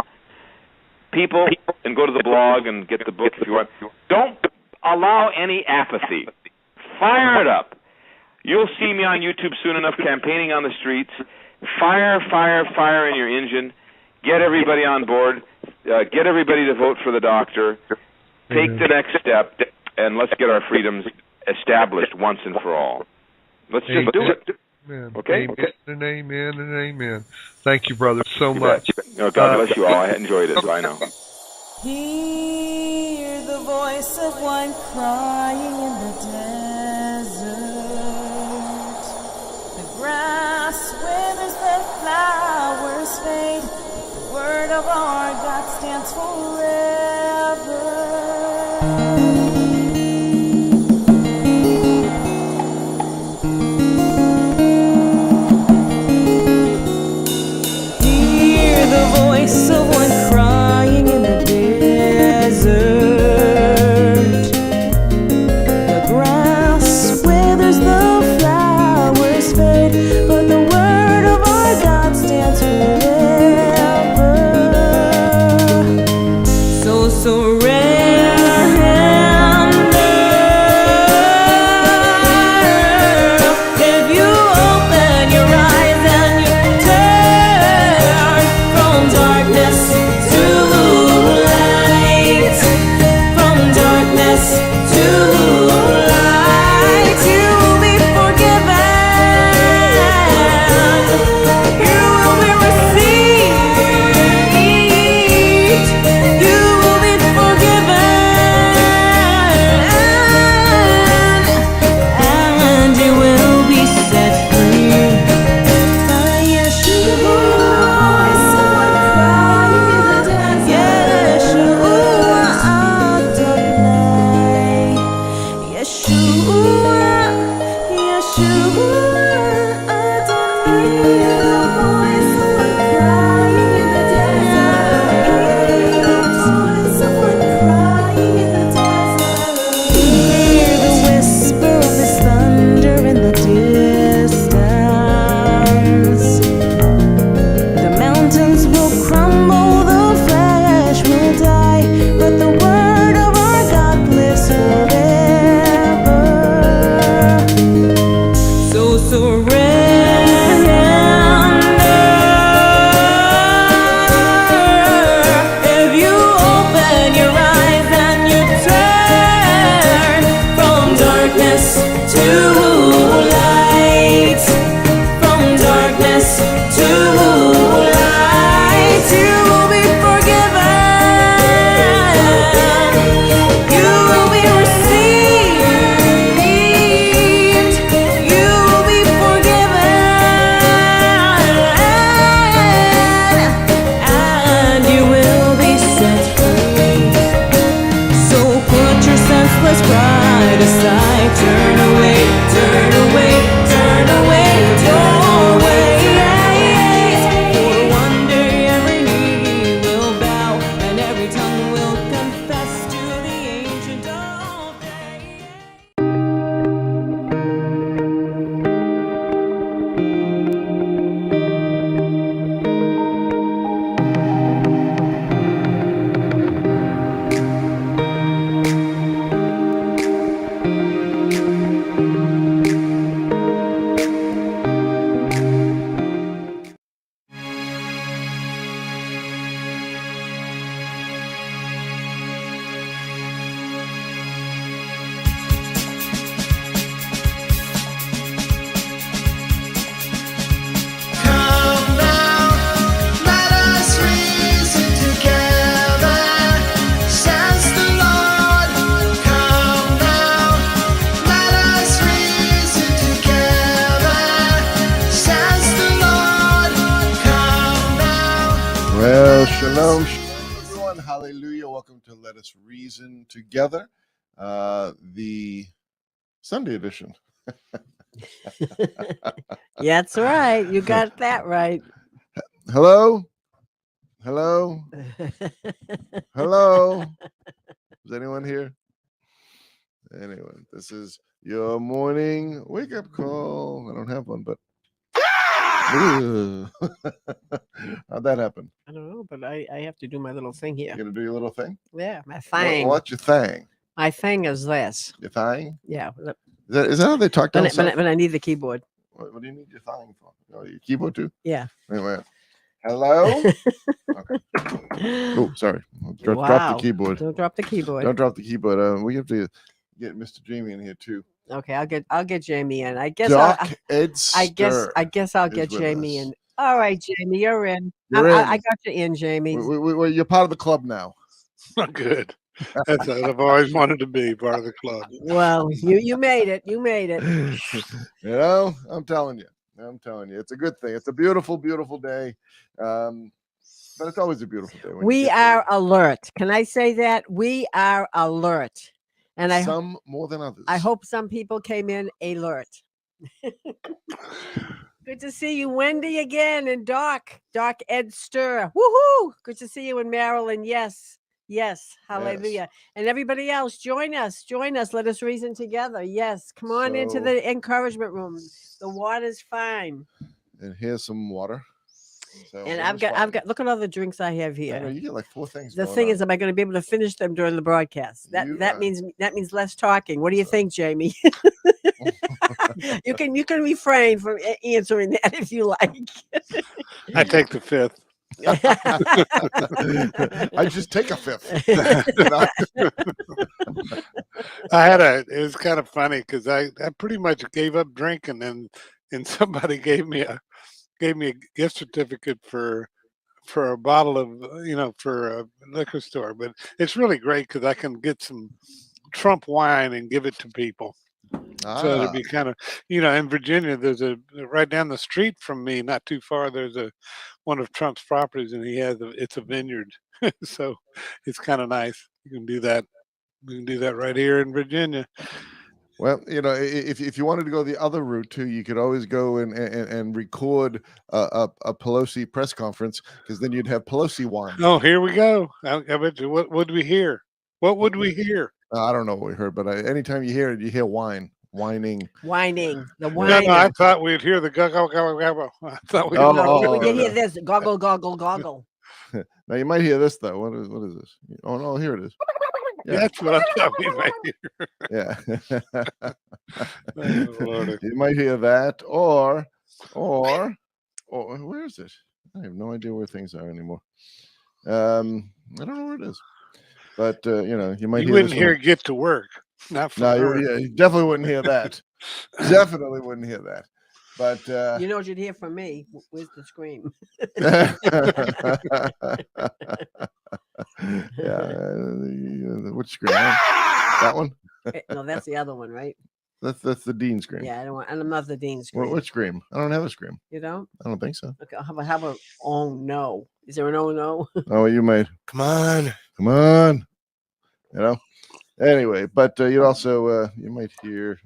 People, and go to the blog and get the book if you want. Don't allow any apathy. Fire it up. You'll see me on YouTube soon enough campaigning on the streets. Fire, fire, fire in your engine. Get everybody on board. Get everybody to vote for the doctor. Take the next step, and let's get our freedoms established once and for all. Let's just do it. Amen. Okay? Amen and amen and amen. Thank you, brother, so much. God bless you all. I enjoyed it. Bye now. Hear the voice of one crying in the desert. The grass withers, the flowers fade. The word of our God stands forever. Voice of one crying in the desert. The grass withers, the flowers fade, but the word of our God stands forever. So Shalom, shalom, everyone. Hallelujah. Welcome to Let Us Reason Together, the Sunday edition. Yeah, that's right. You got that right. Hello? Hello? Hello? Is anyone here? Anyone? This is your morning wake-up call. I don't have one, but... How'd that happen? I don't know, but I have to do my little thing here. You gonna do your little thing? Yeah, my thing. What's your thing? My thing is this. Your thing? Yeah. Is that how they talk down south? When I need the keyboard. What do you need your thing for? Oh, your keyboard too? Yeah. Anyway. Hello? Okay. Oh, sorry. Drop the keyboard. Don't drop the keyboard. Don't drop the keyboard. We have to get Mr. Jamie in here too. Okay, I'll get Jamie in. I guess I guess I'll get Jamie in. All right, Jamie, you're in. I got you in, Jamie. You're part of the club now. Good. That's what I've always wanted to be, part of the club. Well, you made it. You made it. You know, I'm telling you. It's a good thing. It's a beautiful, beautiful day. But it's always a beautiful day. We are alert. Can I say that? We are alert. And some more than others. I hope some people came in alert. Good to see you, Wendy, again, and Doc Ed Stir. Woohoo! Good to see you in Maryland. Yes. Hallelujah. Yes. And everybody else, join us. Let us reason together. Yes. Come on into the encouragement room. The water's fine. And here's some water. And I've got look at all the drinks I have here. I know, you get like 4 things. The thing is, am I going to be able to finish them during the broadcast? That means less talking. What do you think, Jamie? You can refrain from answering that if you like. I take the fifth. I just take a fifth. It was kind of funny because I pretty much gave up drinking, and somebody gave me a gift certificate for a bottle of for a liquor store. But it's really great because I can get some Trump wine and give it to people. So it'd be kind of, in Virginia, there's right down the street from me, not too far, there's one of Trump's properties, and it's a vineyard. So it's kind of nice. You can do that. We can do that right here in Virginia. Well, if you wanted to go the other route too, you could always go and record a Pelosi press conference, because then you'd have Pelosi wine. Oh, here we go. I bet you, what would we hear? What would we hear? I don't know what we heard, but anytime you hear it, you hear whining. The whining. No, I thought we'd hear the goggle, goggle, goggle. I thought we hear this goggle, goggle, goggle. Now you might hear this though. What is this? Oh no, here it is. Yeah. That's what I thought we might hear. Yeah. Oh, you might hear that, or where is it? I have no idea where things are anymore. I don't know where it is. But you might. You wouldn't hear "get to work." Not for you definitely wouldn't hear that. Definitely wouldn't hear that. But you know what you'd hear from me? Where's the scream? Yeah. Which scream? That one? No, that's the other one, right? That's the Dean scream. Yeah, I'm not the Dean scream. Which scream? I don't have a scream. You don't? I don't think so. Okay, how about oh no? Is there an oh no? Oh, you might. Come on. Anyway, but you'd also you might hear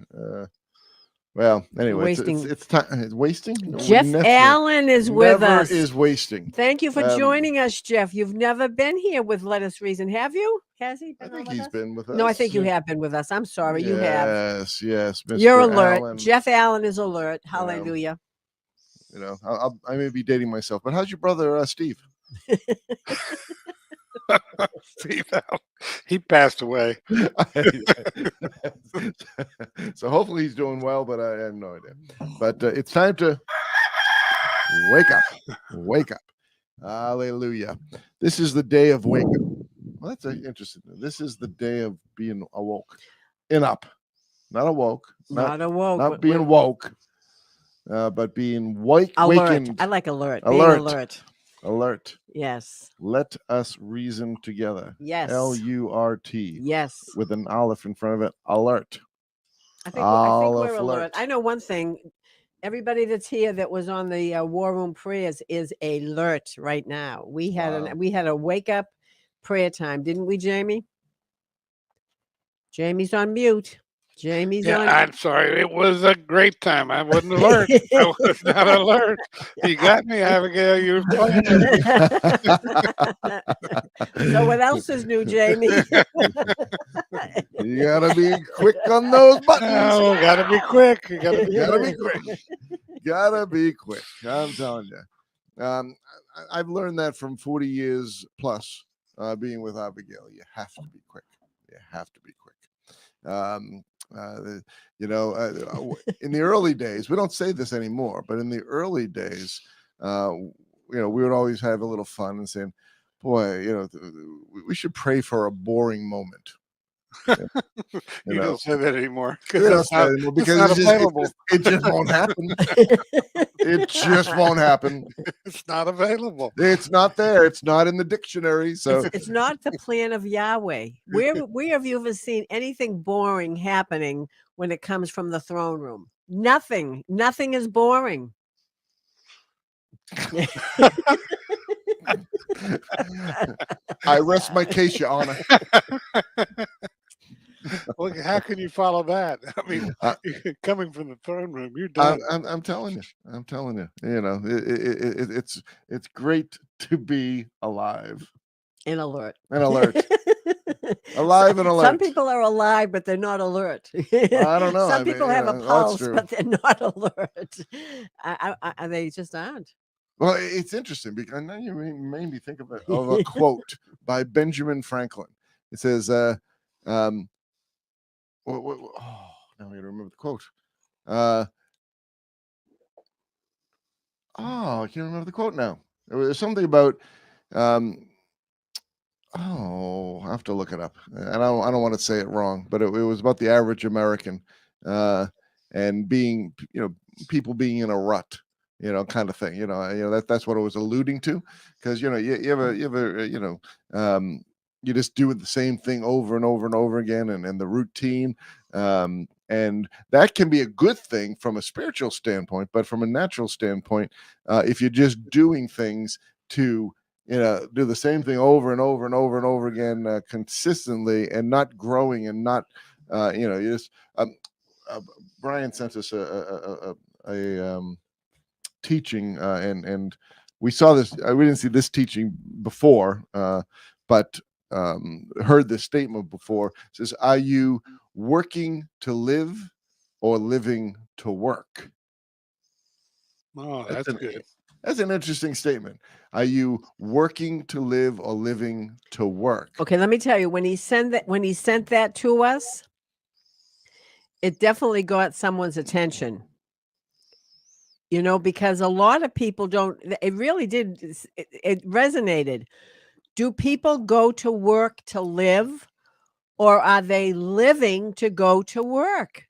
well, anyway, it's time. It's wasting. Jeff Allen is with us. Is wasting. Thank you for joining us, Jeff. You've never been here with Let Us Reason, have you? Has he been? I think he's been with us. No, I think you have been with us. I'm sorry, you have. Yes, Mr. You're alert. Allen. Jeff Allen is alert. Hallelujah. I may be dating myself, but how's your brother, Steve? Steve Allen. He passed away. So hopefully he's doing well, but I have no idea. But it's time to wake up. Hallelujah. This is the day of wake up. Well, that's interesting. This is the day of being awoke and up. Not awoke. Not being woke. But being wakened. I like alert. Alert. Yes. Let us reason together. Yes. LURT. Yes. With an olive in front of it. Alert. I think we're alert. I know one thing. Everybody that's here that was on the War Room prayers is alert right now. We had we had a wake up prayer time, didn't we, Jamie? Jamie's on mute. Jamie's Yeah, on. I'm sorry. It was a great time. I wasn't alert. I was not alert. You got me, Abigail. You were playing So what else is new, Jamie? You gotta be quick on those buttons. Oh, gotta be quick. You gotta be quick. Gotta be quick. I'm telling you. I've learned that from 40 years plus being with Abigail. You have to be quick. You have to be quick. In the early days, we don't say this anymore, but in the early days, we would always have a little fun and saying, boy, we should pray for a boring moment. You don't say that anymore because it's available. It just won't happen. It just won't happen. It's not available. It's not there. It's not in the dictionary. So it's not the plan of Yahweh. Where have you ever seen anything boring happening when it comes from the throne room? Nothing. Nothing is boring. I rest my case, Your Honor. Well, how can you follow that? I mean, coming from the throne room, you're done. I'm telling you. I'm telling you. It's great to be alive and alert. Alive and alert. Some people are alive, but they're not alert. I don't know. Some people have a pulse, but they're not alert. They just aren't. Well, it's interesting because now you made me think of a quote by Benjamin Franklin. It says, now I gotta remember the quote. I can't remember the quote now. It was something about I have to look it up. And I don't want to say it wrong, but it was about the average American and being, people being in a rut, kind of thing. That's what it was alluding to. Because you ever you just do the same thing over and over and over again, and the routine, and that can be a good thing from a spiritual standpoint, but from a natural standpoint, if you're just doing things to do the same thing over and over and over and over again consistently, and not growing, and not you just Brian sent us a teaching, and we saw this. We didn't see this teaching before, but heard this statement before. It says, are you working to live or living to work? Oh, that's good. That's an interesting statement. Are you working to live or living to work? Okay, let me tell you, when he sent that to us, it definitely got someone's attention. Because a lot of people don't, it really did, it resonated. Do people go to work to live, or are they living to go to work?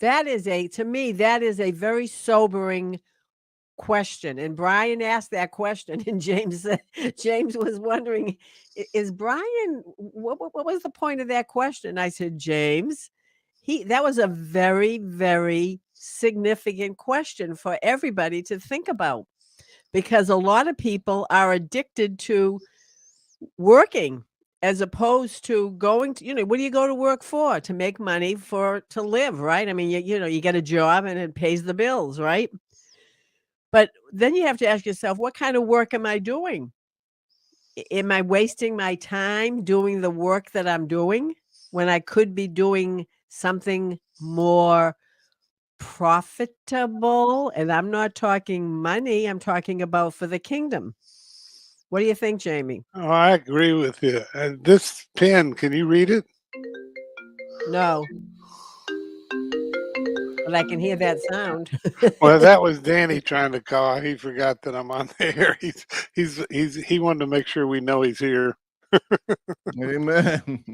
To me, that is a very sobering question. And Brian asked that question, and James was wondering, is Brian, what was the point of that question? I said, James, that was a very, very significant question for everybody to think about, because a lot of people are addicted to working as opposed to going to, what do you go to work for? To make money, to live, right? I mean, you get a job and it pays the bills, right? But then you have to ask yourself, what kind of work am I doing? Am I wasting my time doing the work that I'm doing when I could be doing something more profitable? And I'm not talking money, I'm talking about for the kingdom. What do you think, Jamie? Oh, I agree with you. This pen, can you read it? No. But I can hear that sound. Well, that was Danny trying to call. He forgot that I'm on the air. He wanted to make sure we know he's here. Amen.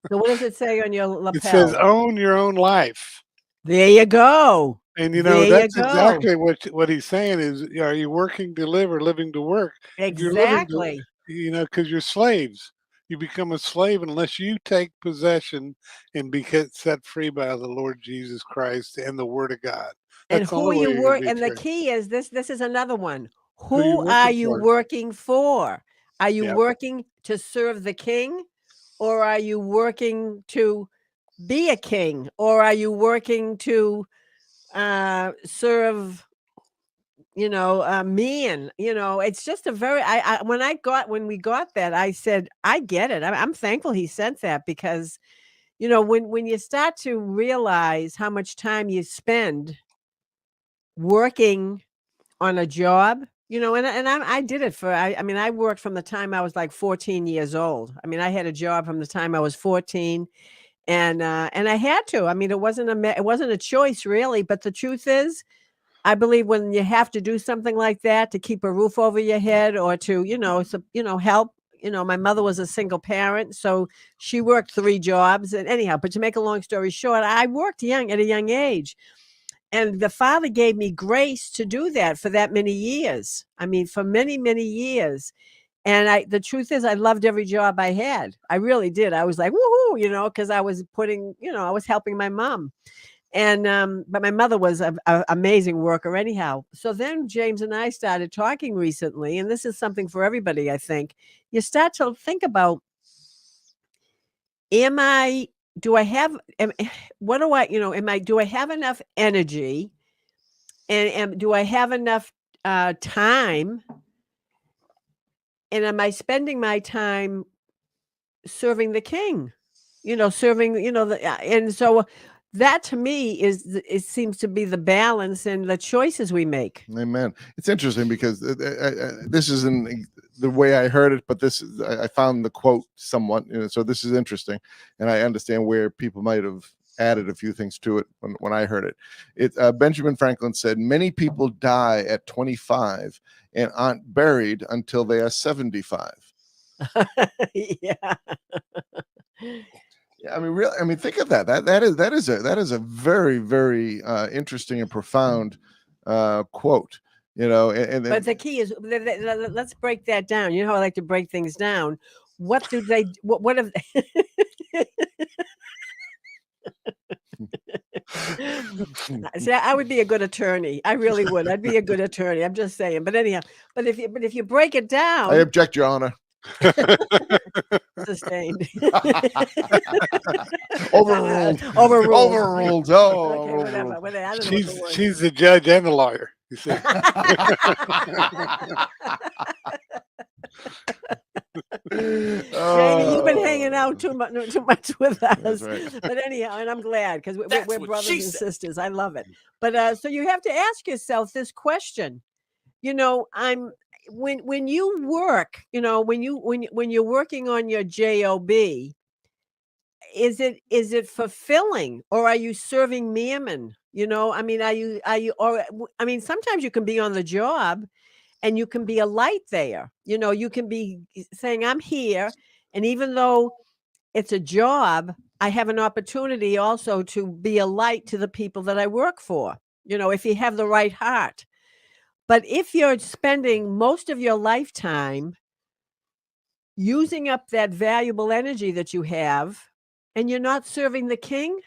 So what does it say on your lapel? It says, own your own life. There you go. And that's exactly what he's saying is, are you working to live or living to work? Exactly. Because you're slaves. You become a slave unless you take possession and be set free by the Lord Jesus Christ and the Word of God. And That's the who only are way you you're gonna work? be And the checked. key is this. This is another one. Who you Who are working you for? working for? Are you Yep. working to serve the king, or are you working to be a king, or are you working to serve? Men. It's just a very. When we got that, I said, I get it. I'm thankful he sent that because, when you start to realize how much time you spend working on a job, I did it I worked from the time I was like 14 years old. I had a job from the time I was 14, and I had to. It wasn't a choice really, but the truth is, I believe when you have to do something like that to keep a roof over your head or to, help. My mother was a single parent, so she worked 3 jobs. And anyhow, but to make a long story short, I worked at a young age. And the Father gave me grace to do that for that many years. For many, many years. And the truth is, I loved every job I had. I really did. I was like, woohoo, because I was I was helping my mom. And but my mother was an amazing worker anyhow. So then James and I started talking recently, and this is something for everybody, I think. You start to think about, do I have enough energy, and do I have enough time, and am I spending my time serving the king, and so that to me it seems to be the balance and the choices we make. Amen. It's interesting because this isn't the way I heard it, but I found the quote somewhat, so this is interesting, and I understand where people might have added a few things to it when I heard it. Benjamin Franklin said, many people die at 25 and aren't buried until they are 75. Yeah. Yeah, think of that. That is a very, very interesting and profound quote. But the key is, let's break that down. You know how I like to break things down. What do they? What have? See, I would be a good attorney. I really would. I'd be a good attorney. I'm just saying. But anyhow, if you break it down, I object, Your Honor. Sustained. Overruled. Overruled. Oh, okay, whatever. I don't know what the word She's the judge and the lawyer. You see. Janie, you've been hanging out too much with us. That's right. But anyhow, and I'm glad because we're brothers and sisters. I love it. But so you have to ask yourself this question. When you work, when you're working on your job, is it fulfilling, or are you serving mammon? Sometimes you can be on the job and you can be a light there. You can be saying, I'm here, and even though it's a job, I have an opportunity also to be a light to the people that I work for, if you have the right heart. But if you're spending most of your lifetime using up that valuable energy that you have, and you're not serving the king,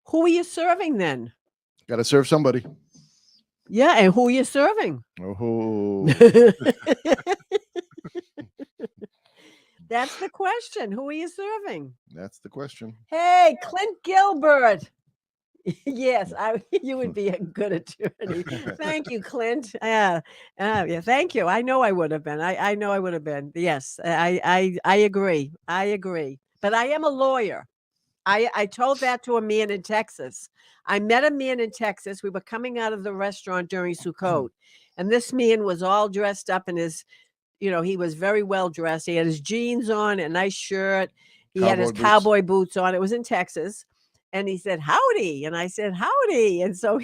who are you serving then? Got to serve somebody. Yeah, and who are you serving? Oh. That's the question. Who are you serving? That's the question. Hey, Clint Gilbert. Yes, you would be a good attorney. Thank you, Clint. Yeah, thank you. I know I would have been. I know I would have been. Yes, I agree. I agree. But I am a lawyer. I told that to a man in Texas. I met a man in Texas. We were coming out of the restaurant during Sukkot, and this man was all dressed up in his, he was very well dressed. He had his jeans on, a nice shirt. He had his cowboy boots on. It was in Texas. And he said, howdy. And I said, howdy. And so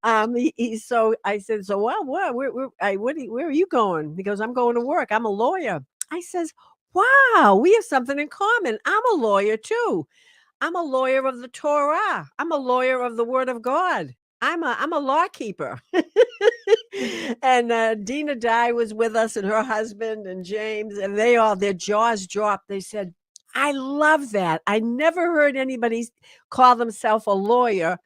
I said, so, well, where are you going? He goes, I'm going to work. I'm a lawyer. I says, wow, we have something in common. I'm a lawyer too. I'm a lawyer of the Torah. I'm a lawyer of the Word of God. I'm a law keeper. And Dina Dye was with us, and her husband and James, and their jaws dropped. They said, I love that. I never heard anybody call themselves a lawyer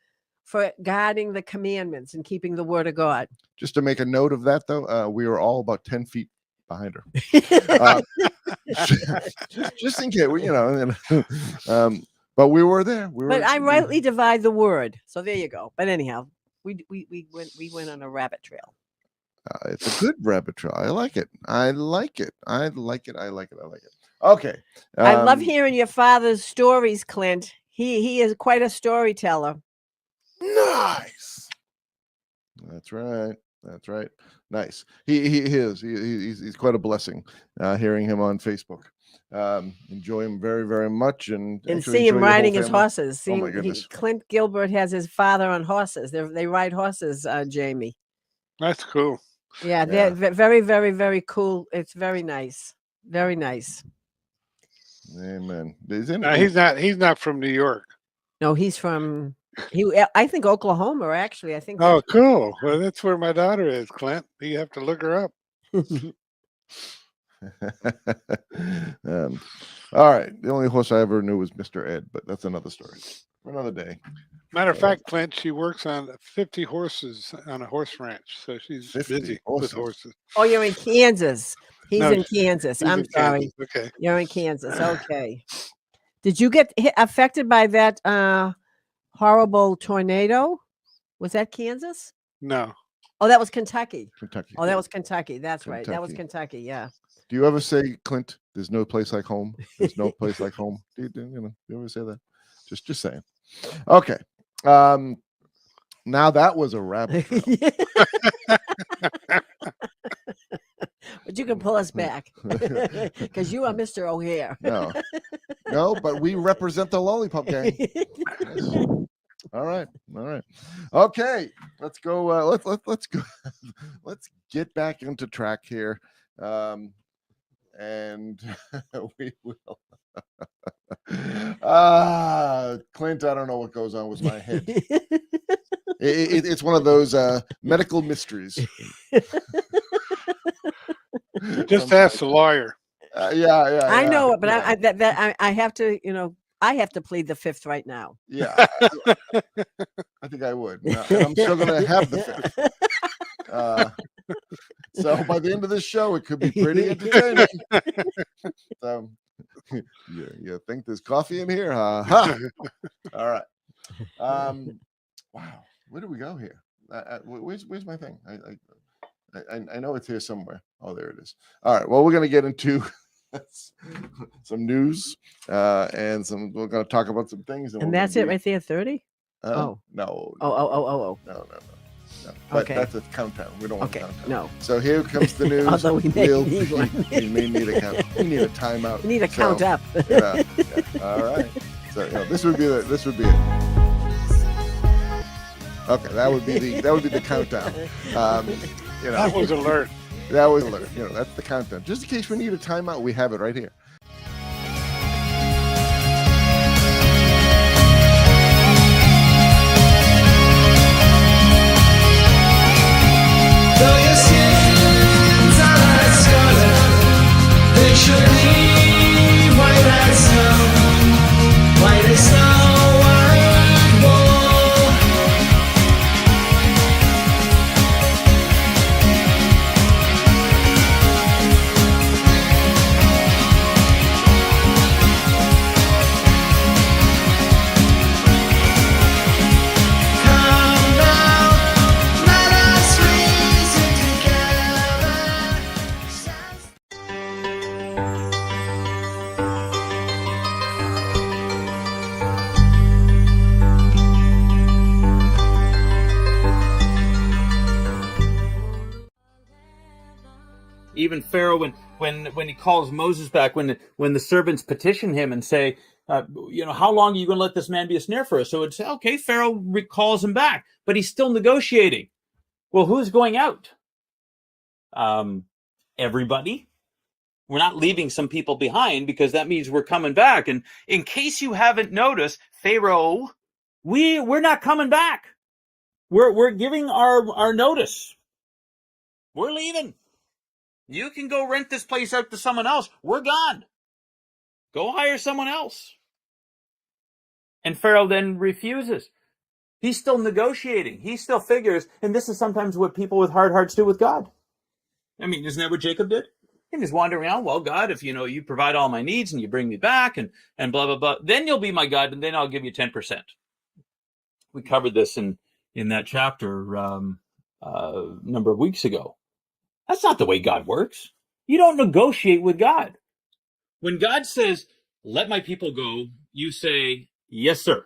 for guarding the commandments and keeping the word of God. Just to make a note of that, though, we were all about 10 feet behind her. Just in case, but we were there. But I rightly divide the word. So there you go. But anyhow, we went on a rabbit trail. It's a good rabbit trail. I like it. Okay. I love hearing your father's stories, Clint. He is quite a storyteller. Nice. That's right. Nice. He is. He's quite a blessing. Hearing him on Facebook. Enjoy him very, very much, and see him riding his horses. Oh my goodness. Clint Gilbert has his father on horses. They ride horses, Jamie. That's cool. Yeah, they're very, very, very cool. It's very nice. Very nice. Amen. He's not from New York. No, he's from I think Oklahoma, actually. I think. Oh, cool. Well, that's where my daughter is, Clint. You have to look her up. All right. The only horse I ever knew was Mr. Ed, but that's another story for another day. Matter of fact, Clint, she works on 50 horses on a horse ranch, so she's busy with horses. Oh, you're in Kansas. He's in Kansas. I'm sorry. Kansas. Okay. You're in Kansas. Okay. Did you get affected by that horrible tornado? Was that Kansas? No. Oh, that was Kentucky. Kentucky. Oh, that was Kentucky. That's right. That was Kentucky. Yeah. Do you ever say, Clint, there's no place like home? There's no place like home. Do you ever say that? Just saying. Okay. Now that was a rabbit trail. But you can pull us back because you are Mr. O'Hare. No, but we represent the Lollipop Gang. Yes. All right. Okay, let's go. Let's go. Let's get back into track here, and we will. Clint, I don't know what goes on with my head. It's one of those medical mysteries. Just ask the lawyer. Yeah. I know it, but I have to, I have to plead the fifth right now. Yeah, I think I would. And I'm still going to have the fifth. So by the end of this show, it could be pretty entertaining. So, you think there's coffee in here? All right. Wow. Where do we go here? Where's my thing? I know it's here somewhere. Oh, there it is. All right. Well, we're going to get into some news and we're going to talk about some things. And that's it right there, 30? No. No. But okay. That's a countdown. We don't want a countdown. No. So here comes the news. Although we may need one. We may need a count. We need a timeout. We need a count up. Yeah. All right. So this would be it. Okay, that would be the countdown. That was alert. That was alert. That's the countdown. Just in case we need a timeout, we have it right here. Though your skins are like scarlet, they should be white as snow, white as snow, white wool. Come now, let us reason together. Even Pharaoh, when he calls Moses back, when the servants petition him and say, how long are you going to let this man be a snare for us? So it's okay. Pharaoh recalls him back, but he's still negotiating. Well, who's going out? Everybody. We're not leaving some people behind because that means we're coming back. And in case you haven't noticed, Pharaoh, we're not coming back. We're giving our notice. We're leaving. You can go rent this place out to someone else. We're gone. Go hire someone else. And Pharaoh then refuses. He's still negotiating. He still figures, and this is sometimes what people with hard hearts do with God. I mean, isn't that what Jacob did? He was wandering around, well, God, if you provide all my needs and you bring me back and blah, blah, blah, then you'll be my God, and then I'll give you 10%. We covered this in that chapter a number of weeks ago. That's not the way God works. You don't negotiate with God. When God says, let my people go, you say, yes, sir.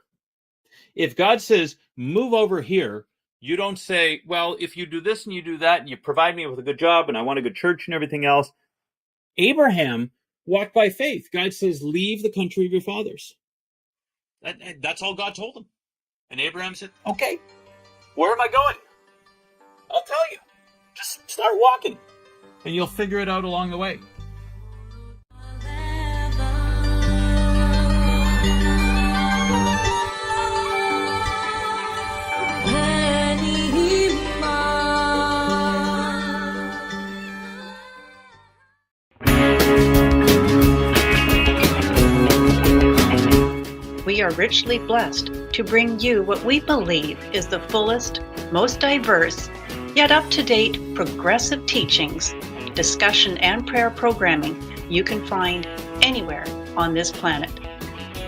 If God says, move over here, you don't say, well, if you do this and you do that and you provide me with a good job and I want a good church and everything else. Abraham walked by faith. God says, leave the country of your fathers. That's all God told him. And Abraham said, okay, where am I going? I'll tell you. Just start walking and you'll figure it out along the way. We are richly blessed to bring you what we believe is the fullest, most diverse, yet up-to-date progressive teachings, discussion, and prayer programming you can find anywhere on this planet.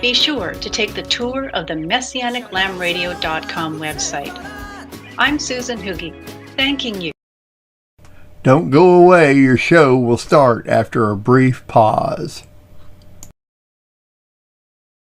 Be sure to take the tour of the MessianicLambRadio.com website. I'm Susan Hooge, thanking you. Don't go away, your show will start after a brief pause.